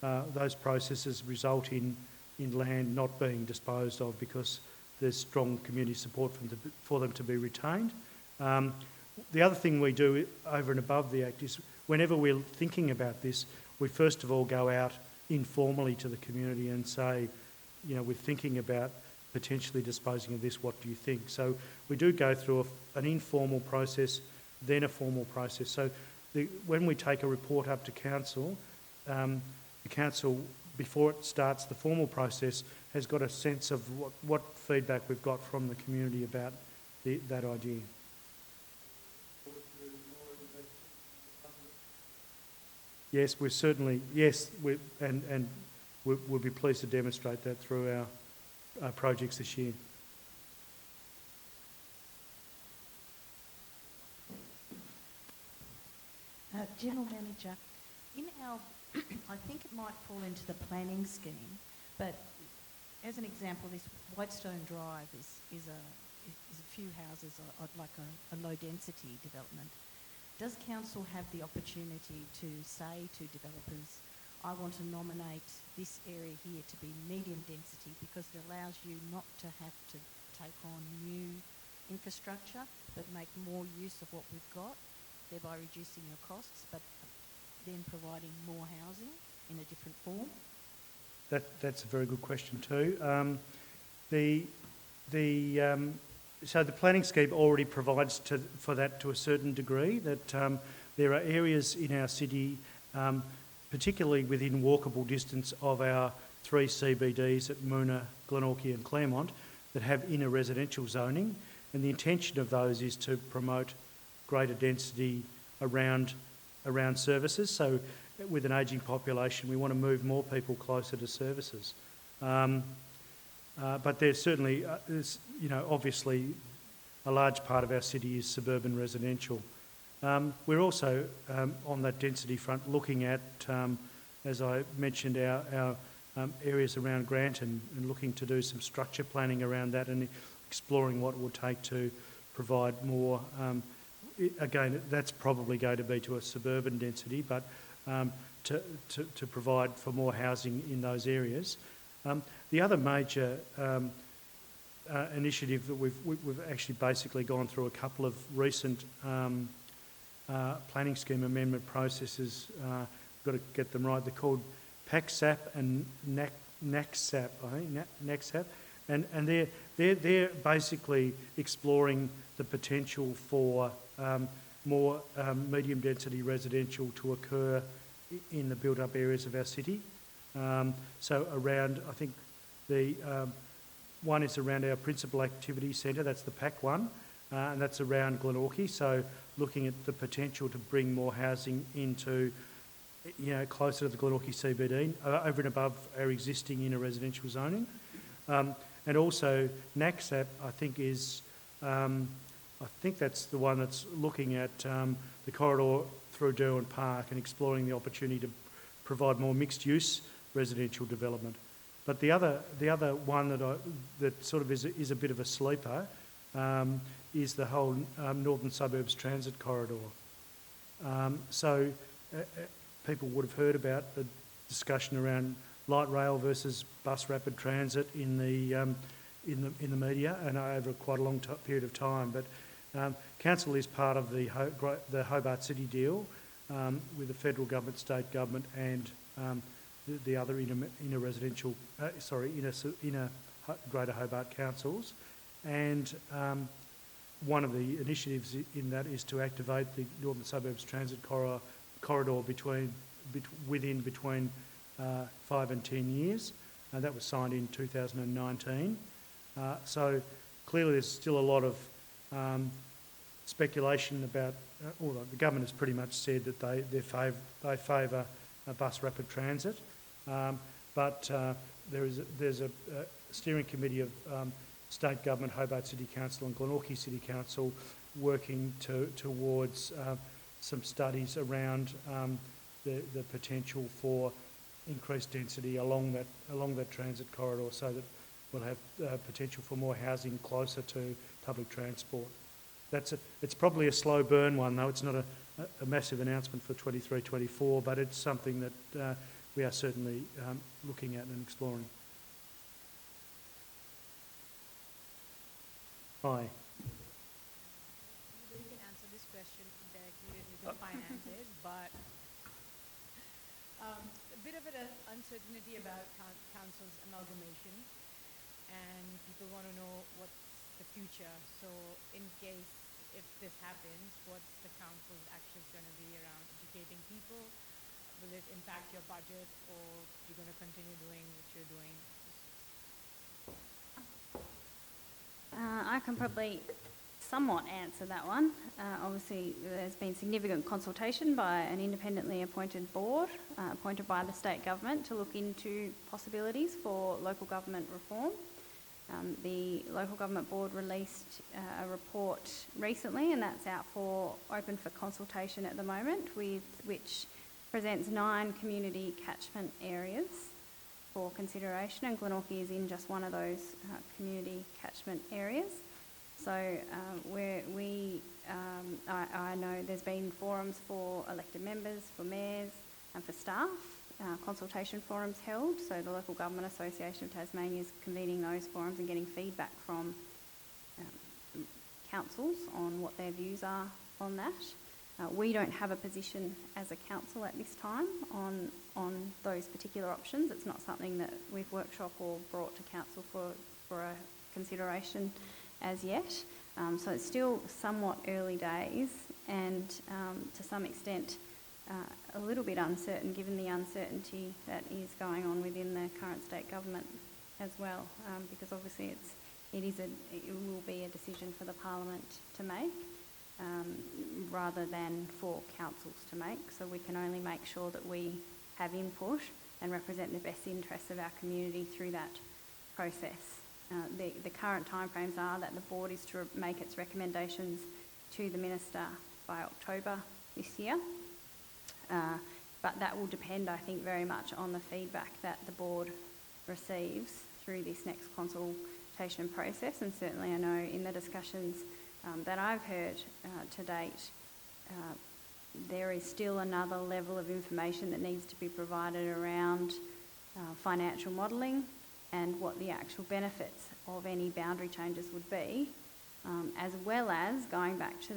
those processes result in land not being disposed of because there's strong community support for them to be retained. The other thing we do over and above the Act is whenever we're thinking about this, we first of all go out informally to the community and say, you know, we're thinking about potentially disposing of this, what do you think? So we do go through an informal process, then a formal process. So when we take a report up to council, the council, before it starts the formal process, has got a sense of what feedback we've got from the community about that idea. Yes, we're certainly, and we'll be pleased to demonstrate that through our projects this year. General Manager, in our, I think it might fall into the planning scheme, but as an example, this Whitestone Drive is a few houses, like a low density development. Does council have the opportunity to say to developers, I want to nominate this area here to be medium density because it allows you not to have to take on new infrastructure but make more use of what we've got, thereby reducing your costs but then providing more housing in a different form? That's a very good question too. So the planning scheme already provides for that to a certain degree, that there are areas in our city, particularly within walkable distance of our three CBDs at Moona, Glenorchy and Claremont, that have inner residential zoning, and the intention of those is to promote greater density around services. So with an ageing population, we want to move more people closer to services. But there's certainly, obviously a large part of our city is suburban residential. We're also, on that density front, looking at, as I mentioned, our areas around Granton and looking to do some structure planning around that and exploring what it will take to provide more. Again, that's probably going to be to a suburban density, but to provide for more housing in those areas. The other major initiative that we've actually basically gone through a couple of recent planning scheme amendment processes. Got to get them right. They're called PACSAP and NACSAP, I think, NACSAP, and they're basically exploring the potential for more medium density residential to occur in the built-up areas of our city. So around, I think the one is around our principal activity centre, that's the PAC one, and that's around Glenorchy. So looking at the potential to bring more housing into, closer to the Glenorchy CBD, over and above our existing inner residential zoning. And also NACSAP, I think that's the one that's looking at the corridor through Derwent Park and exploring the opportunity to provide more mixed-use residential development. But the other one that sort of is a bit of a sleeper is the whole Northern Suburbs Transit Corridor. People would have heard about the discussion around light rail versus bus rapid transit in the media and over quite a long period of time. But council is part of the Hobart City deal with the federal government, state government, and the other inner Greater Hobart councils. And one of the initiatives in that is to activate the Northern Suburbs Transit corridor between 5 and 10 years. That was signed in 2019. So clearly there's still a lot of speculation about, the government has pretty much said that they favour bus rapid transit, but there's a steering committee of state government, Hobart City Council and Glenorchy City Council working towards some studies around the potential for increased density along that transit corridor, so that we'll have potential for more housing closer to public transport. It's probably a slow burn one, though. It's not a massive announcement for 23-24, but it's something that we are certainly looking at and exploring. Hi. You can answer this question directly related to finances, but a bit of an uncertainty about council's amalgamation, and people want to know what's the future. So in case if this happens, what's the council's actions going to be around educating people? Will it impact your budget, or you're going to continue doing what you're doing? I can probably somewhat answer that one. Obviously, there's been significant consultation by an independently appointed board, appointed by the state government, to look into possibilities for local government reform. The local government board released a report recently, and that's open for consultation at the moment, which presents 9 community catchment areas for consideration, and Glenorchy is in just one of those community catchment areas. So I know there's been forums for elected members, for mayors and for staff, consultation forums held. So the Local Government Association of Tasmania is convening those forums and getting feedback from councils on what their views are on that. We don't have a position as a council at this time on those particular options. It's not something that we've workshopped or brought to council for a consideration as yet. So it's still somewhat early days, and to some extent a little bit uncertain, given the uncertainty that is going on within the current state government as well, because obviously it will be a decision for the Parliament to make, rather than for councils to make. So we can only make sure that we have input and represent the best interests of our community through that process. The current timeframes are that the board is to make its recommendations to the Minister by October this year. But that will depend, I think, very much on the feedback that the board receives through this next consultation process. And certainly I know in the discussions that I've heard to date, there is still another level of information that needs to be provided around financial modelling and what the actual benefits of any boundary changes would be, as well as going back to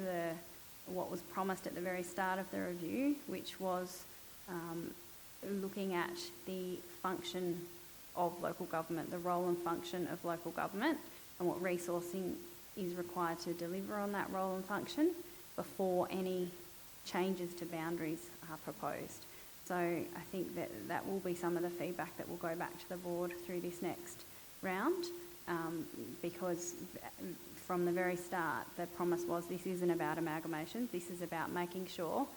what was promised at the very start of the review, which was looking at the function of local government, the role and function of local government, and what resourcing is required to deliver on that role and function before any changes to boundaries are proposed. So I think that will be some of the feedback that will go back to the board through this next round. because from the very start, the promise was this isn't about amalgamation, this is about making sure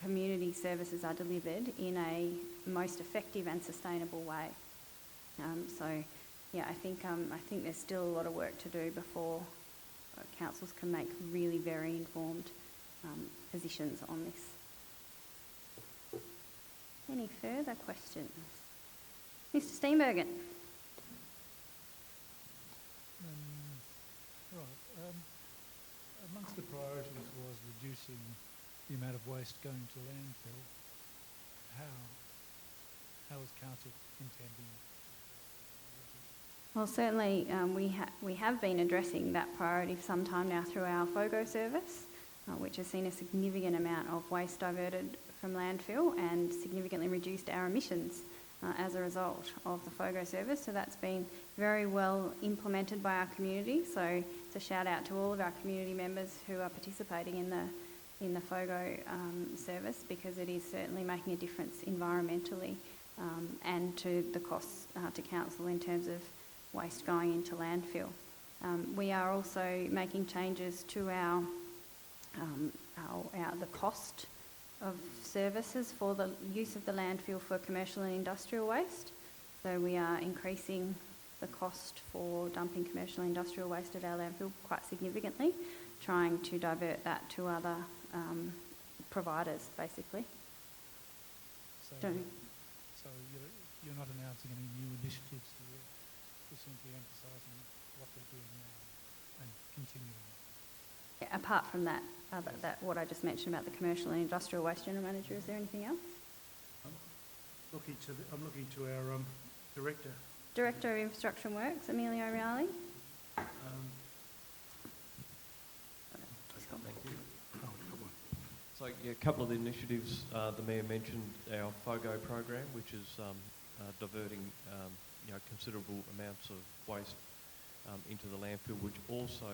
community services are delivered in a most effective and sustainable way. I think there's still a lot of work to do before councils can make really very informed positions on this. Any further questions? Mr. Steenbergen. Amongst the priorities was reducing the amount of waste going to landfill. How is council intending? Well, certainly we have been addressing that priority for some time now through our FOGO service, which has seen a significant amount of waste diverted from landfill and significantly reduced our emissions as a result of the FOGO service. So that's been very well implemented by our community. So it's a shout out to all of our community members who are participating in the FOGO service, because it is certainly making a difference environmentally and to the costs to council in terms of waste going into landfill. We are also making changes to the cost of services for the use of the landfill for commercial and industrial waste. So we are increasing the cost for dumping commercial and industrial waste at our landfill quite significantly, trying to divert that to other providers, basically. So you're not announcing any new initiatives here, you're simply emphasising what they're doing now and continuing. Yeah, apart from that, what I just mentioned about the commercial and industrial waste general manager, is there anything else? I'm looking to our director. Director of Infrastructure and Works, Emilio Reali. Thank you. So, a couple of the initiatives the Mayor mentioned, our FOGO program, which is diverting considerable amounts of waste into the landfill, which also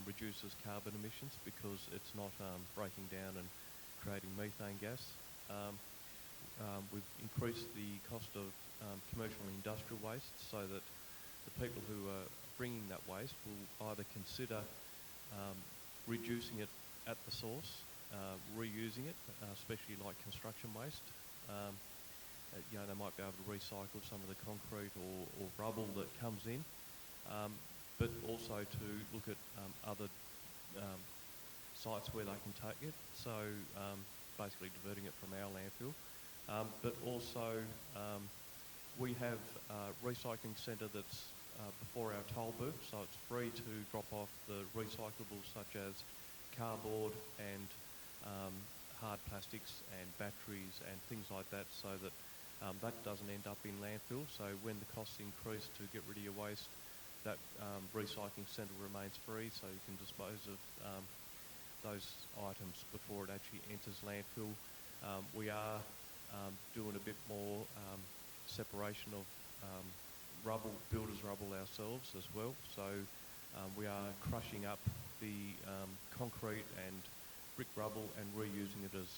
reduces carbon emissions because it's not breaking down and creating methane gas. We've increased the cost of commercial and industrial waste so that the people who are bringing that waste will either consider reducing it at the source, reusing it, especially like construction waste. They might be able to recycle some of the concrete or rubble that comes in, but also to look at other sites where they can take it, so basically diverting it from our landfill. But also we have a recycling centre that's before our toll booth, so it's free to drop off the recyclables such as cardboard and hard plastics and batteries and things like that, so that that doesn't end up in landfill. So when the costs increase to get rid of your waste, that recycling centre remains free, so you can dispose of those items before it actually enters landfill. We are doing a bit more separation of builder's rubble ourselves as well. So we are crushing up the concrete and brick rubble and reusing it as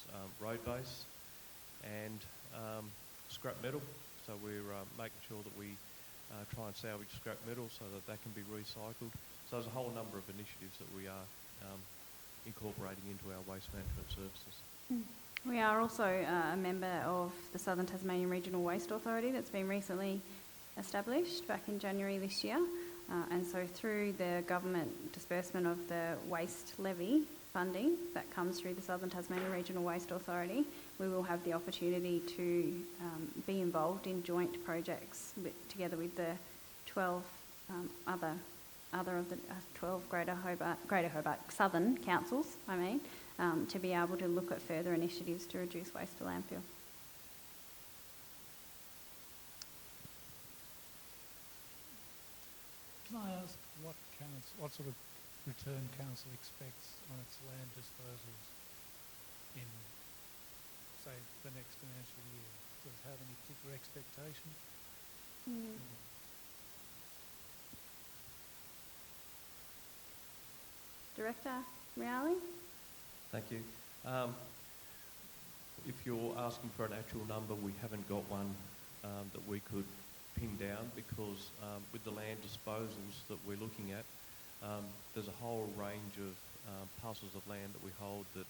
road base, and scrap metal. So we're making sure that we try and salvage scrap metal so that can be recycled. So there's a whole number of initiatives that we are incorporating into our waste management services. We are also a member of the Southern Tasmanian Regional Waste Authority that's been recently established back in January this year. And so through the government disbursement of the waste levy funding that comes through the Southern Tasmanian Regional Waste Authority, we will have the opportunity to be involved in joint projects together with the 12 other of the 12 Greater Hobart Southern councils, to be able to look at further initiatives to reduce waste to landfill. Can I ask what sort of return council expects on its land disposals in, say, the next financial year? Does it have any particular expectation? Director Reali? Thank you. If you're asking for an actual number, we haven't got one that we could pinned down because with the land disposals that we're looking at, there's a whole range of parcels of land that we hold that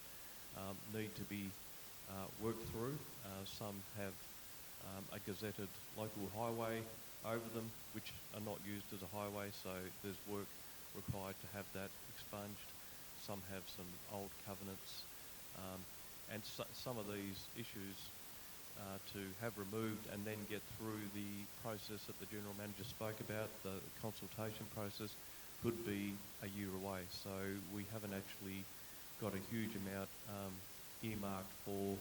need to be worked through. Some have a gazetted local highway over them, which are not used as a highway, so there's work required to have that expunged. Some have some old covenants, and some of these issues to have removed and then get through the process that the General Manager spoke about, the consultation process, could be a year away. So we haven't actually got a huge amount earmarked for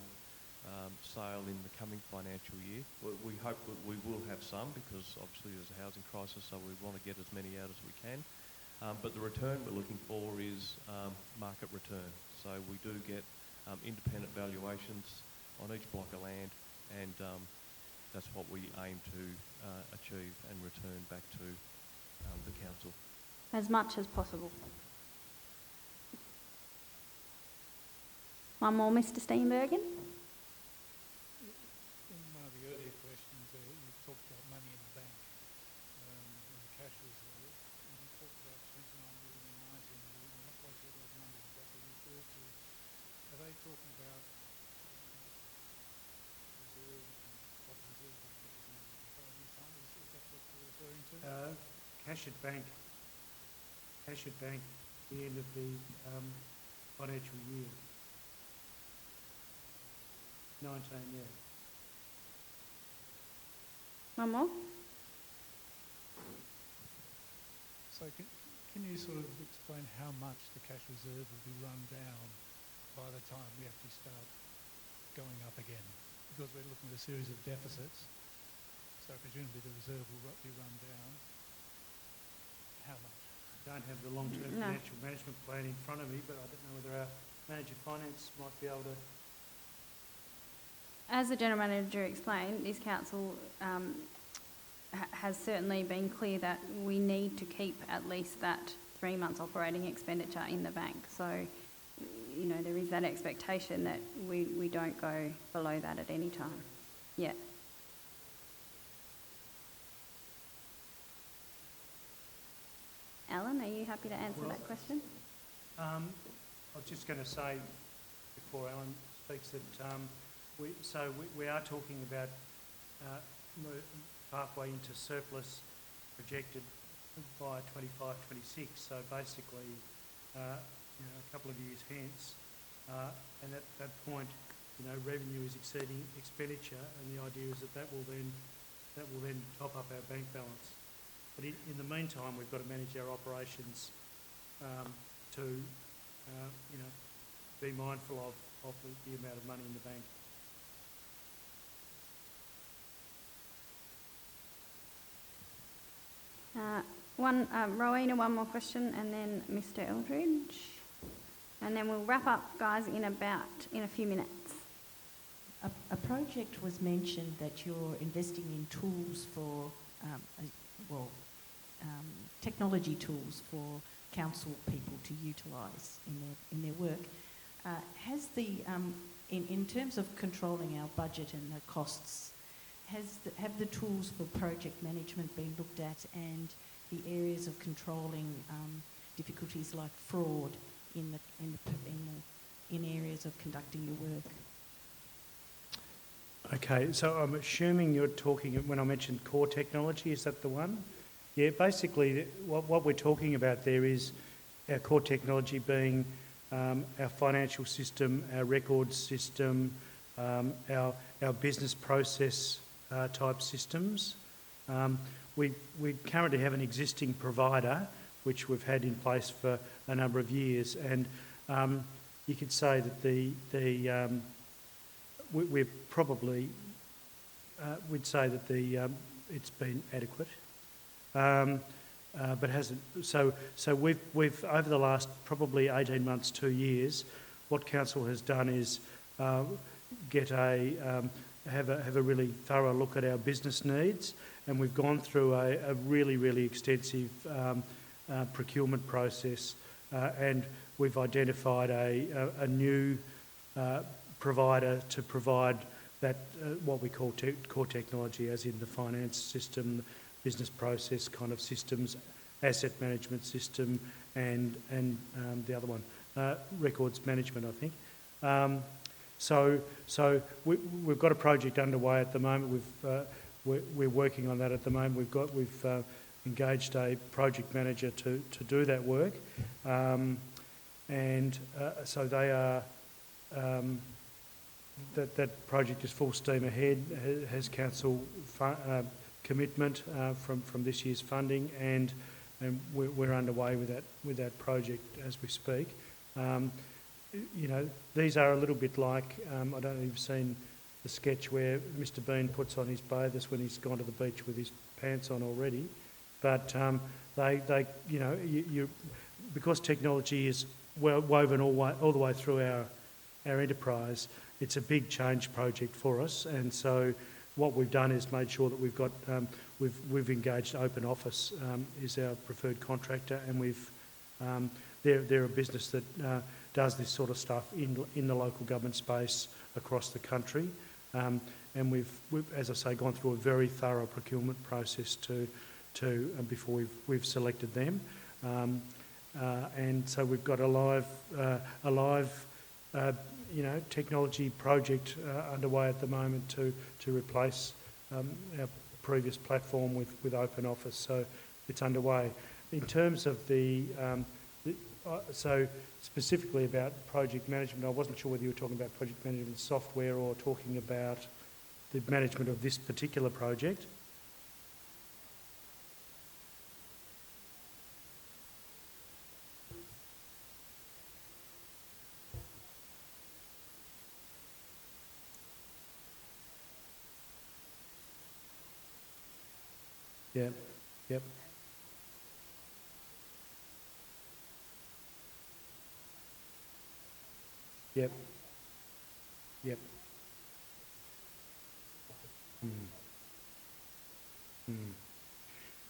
sale in the coming financial year. We hope that we will have some because obviously there's a housing crisis, so we want to get as many out as we can. But the return we're looking for is market return. So we do get independent valuations on each block of land, and that's what we aim to achieve and return back to the council. As much as possible. One more, Mr. Steenbergen. In one of the earlier questions there, you talked about money in the bank and the cash reserve, and you talked about 29 million and 19 million. I'm not quite sure those numbers exactly refer to. Are they talking about reserve and what reserve is in 5 years' time? Is that what you're referring to? Cash at bank, the end of the financial year. 19, yeah. One more. So can you sort of explain how much the cash reserve will be run down by the time we actually start going up again? Because we're looking at a series of deficits, so presumably the reserve will be run down. How much? Don't have the long-term financial management plan in front of me, but I don't know whether our manager of finance might be able to. As the General Manager explained, this council has certainly been clear that we need to keep at least that 3 months operating expenditure in the bank. So, you know, there is that expectation that we don't go below that at any time. Yeah. Alan, are you happy to answer that question? I was just going to say, before Alan speaks, that we are talking about pathway into surplus projected by 25-26. So basically, a couple of years hence, and at that point, revenue is exceeding expenditure, and the idea is that will then top up our bank balance. But in the meantime, we've got to manage our operations to be mindful of the amount of money in the bank. Rowena, one more question, and then Mr. Eldridge. And then we'll wrap up, guys, in a few minutes. A project was mentioned that you're investing in tools for, technology tools for council people to utilise in their work. Has in terms of controlling our budget and the costs, have the tools for project management been looked at, and the areas of controlling difficulties like fraud in areas of conducting your work? Okay, so I'm assuming you're talking, when I mentioned core technology, is that the one? Yeah, basically what we're talking about there is our core technology being our financial system, our records system, our business process type systems. We currently have an existing provider which we've had in place for a number of years, and you could say that we're probably we'd say that it's been adequate, but hasn't. So we've over the last probably 18 months, 2 years, what council has done is have a really thorough look at our business needs, and we've gone through a really extensive procurement process, and we've identified a new provider to provide what we call core technology, as in the finance system, business process kind of systems, asset management system, and the other one, records management, I think. So we've got a project underway at the moment. We're working on that at the moment. We've engaged a project manager to do that work, and so they are. That project is full steam ahead. Has council commitment from this year's funding, and we're underway with that project as we speak. You know, these are a little bit like, I don't know if you've seen the sketch where Mr Bean puts on his bathers when he's gone to the beach with his pants on already, but they you know, because technology is woven all the way through our enterprise, it's a big change project for us, and so what we've done is made sure that we've got we've engaged Open Office is our preferred contractor, and they're a business that does this sort of stuff in the local government space across the country, and we've as I say gone through a very thorough procurement process before we've selected them, and so we've got a live you know, technology project underway at the moment to replace our previous platform with Open Office. So it's underway. In terms of so specifically about project management, I wasn't sure whether you were talking about project management software or talking about the management of this particular project. Yeah, yep. Yep. Yep.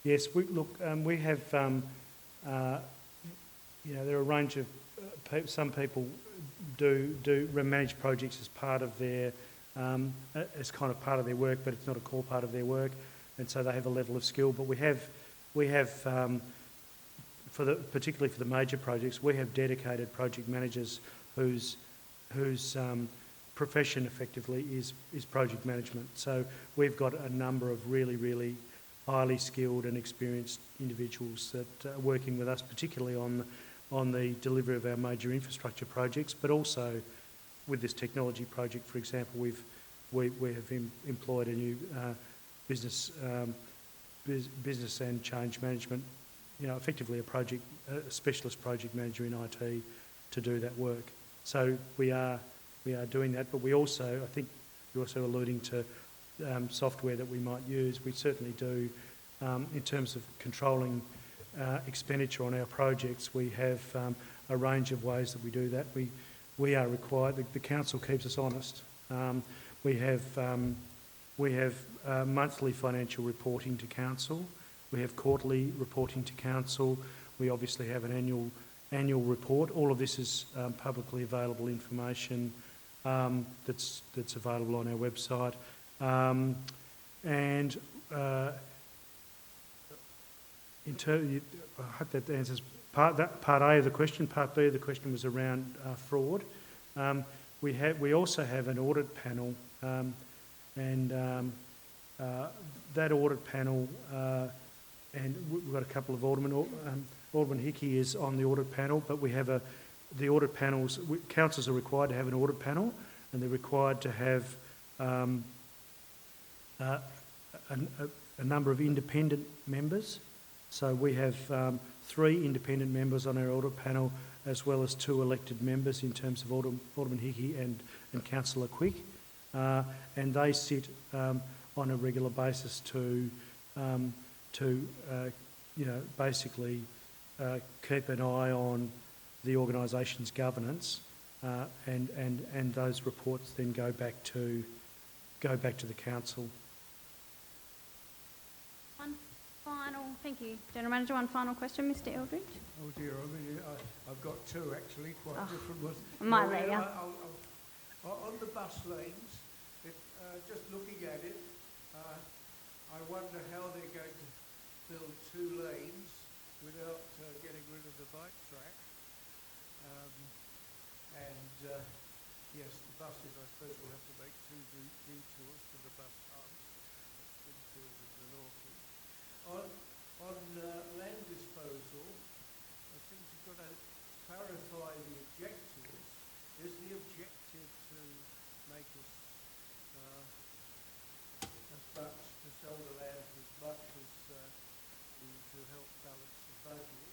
Yes, we have, you know, there are a range of, some people do manage projects as part of their, as kind of part of their work, but it's not a core part of their work, and so they have a level of skill. But we have particularly for the major projects, we have dedicated project managers whose profession effectively is project management. So we've got a number of really highly skilled and experienced individuals that are working with us, particularly on the delivery of our major infrastructure projects, but also with this technology project, for example, we have employed a new business and change management, you know, effectively a specialist project manager in IT to do that work. So we are doing that, but we also, I think you're also alluding to software that we might use. We certainly do in terms of controlling expenditure on our projects. We have a range of ways that we do that. We are required, the council keeps us honest. We have monthly financial reporting to council. We have quarterly reporting to council. We obviously have an annual report. All of this is publicly available information that's available on our website. I hope that answers part A of the question. Part B of the question was around fraud. We also have an audit panel, and that audit panel, and we've got a couple of aldermen. Alderman Hickey is on the audit panel, but we have the audit panels. Councils are required to have an audit panel, and they're required to have a number of independent members. So we have 3 independent members on our audit panel, as well as 2 elected members in terms of Alderman Hickey and Councillor Quick, and they sit on a regular basis to you know, basically keep an eye on the organisation's governance, and those reports then go back to the council. Thank you, General Manager. One final question, Mr. Eldridge. Oh dear, I mean, I've got 2 actually, quite different ones. I might let you. On the bus lanes, just looking at it, I wonder how they're going to build 2 lanes without getting rid of the bike track. Yes, the buses, I suppose, will have to make 2 detours to the bus hubs at Springfield and Glenorchy. On land disposal, I think you've got to clarify the objectives. Is the objective to make us as much, to sell the land as much as to help balance the budget,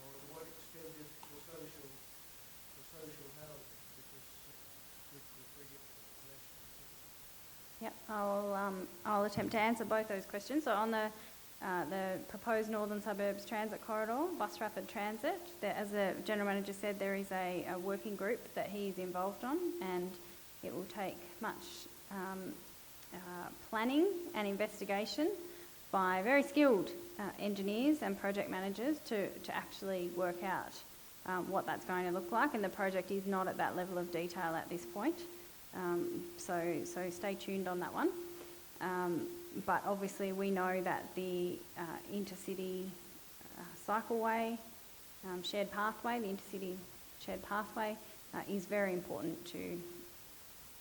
or to what extent is it for social housing, because which will bring it less than 6? Yep, I'll attempt to answer both those questions. So on the proposed Northern Suburbs Transit Corridor, Bus Rapid Transit, as the General Manager said, there is a working group that he's involved on, and it will take much planning and investigation by very skilled engineers and project managers to actually work out what that's going to look like, and the project is not at that level of detail at this point. So stay tuned on that one. But obviously we know that the intercity cycleway, shared pathway, the intercity shared pathway is very important to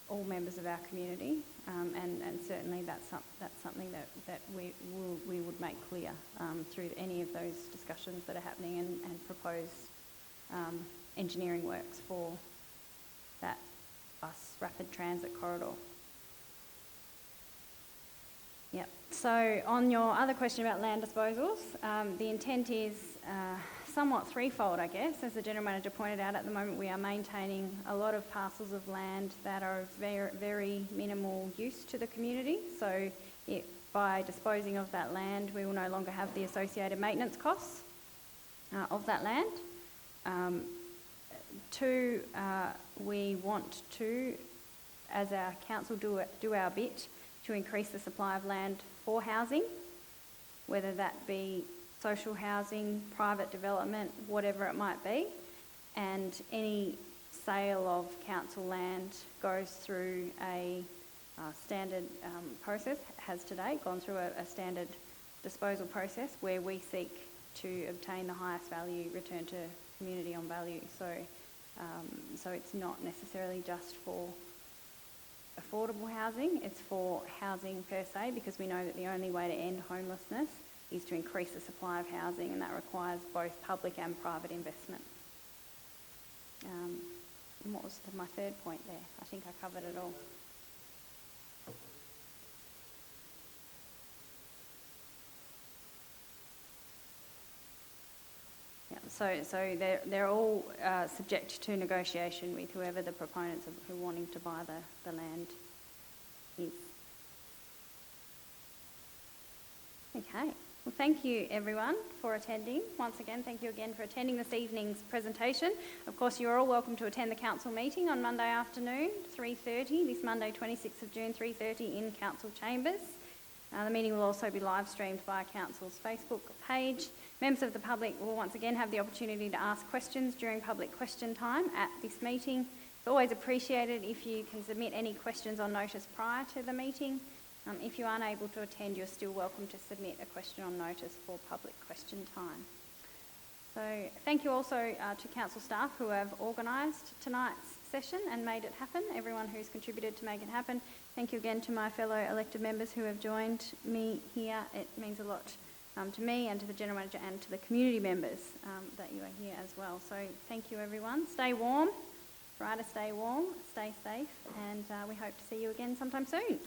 all members of our community, and certainly that's something that we would make clear through any of those discussions that are happening and proposed engineering works for that bus rapid transit corridor. Yep. So on your other question about land disposals, the intent is somewhat threefold, I guess. As the General Manager pointed out, at the moment we are maintaining a lot of parcels of land that are of very, very minimal use to the community. So by disposing of that land, we will no longer have the associated maintenance costs of that land. 2, we want to, as our council, do our bit to increase the supply of land for housing, whether that be social housing, private development, whatever it might be. And any sale of council land goes through a standard process, has to date gone through a standard disposal process where we seek to obtain the highest value, return to community on value. So it's not necessarily just for affordable housing, it's for housing per se, because we know that the only way to end homelessness is to increase the supply of housing, and that requires both public and private investment. And what was my third point there? I think I covered it all. Yeah, so they're all subject to negotiation with whoever the proponents of who wanting to buy the land is. Okay. Well, thank you everyone for attending. Once again, thank you again for attending this evening's presentation. Of course, you're all welcome to attend the council meeting on Monday afternoon, 3:30, this Monday 26th of June, 3:30 in council chambers. The meeting will also be live streamed via council's Facebook page. Members of the public will once again have the opportunity to ask questions during public question time at this meeting. It's always appreciated if you can submit any questions on notice prior to the meeting. If you aren't able to attend, you're still welcome to submit a question on notice for public question time. So thank you also to council staff who have organised tonight's session and made it happen, everyone who's contributed to make it happen. Thank you again to my fellow elected members who have joined me here. It means a lot to me and to the General Manager and to the community members that you are here as well. So thank you everyone. Stay warm, try to stay warm, stay safe, and we hope to see you again sometime soon.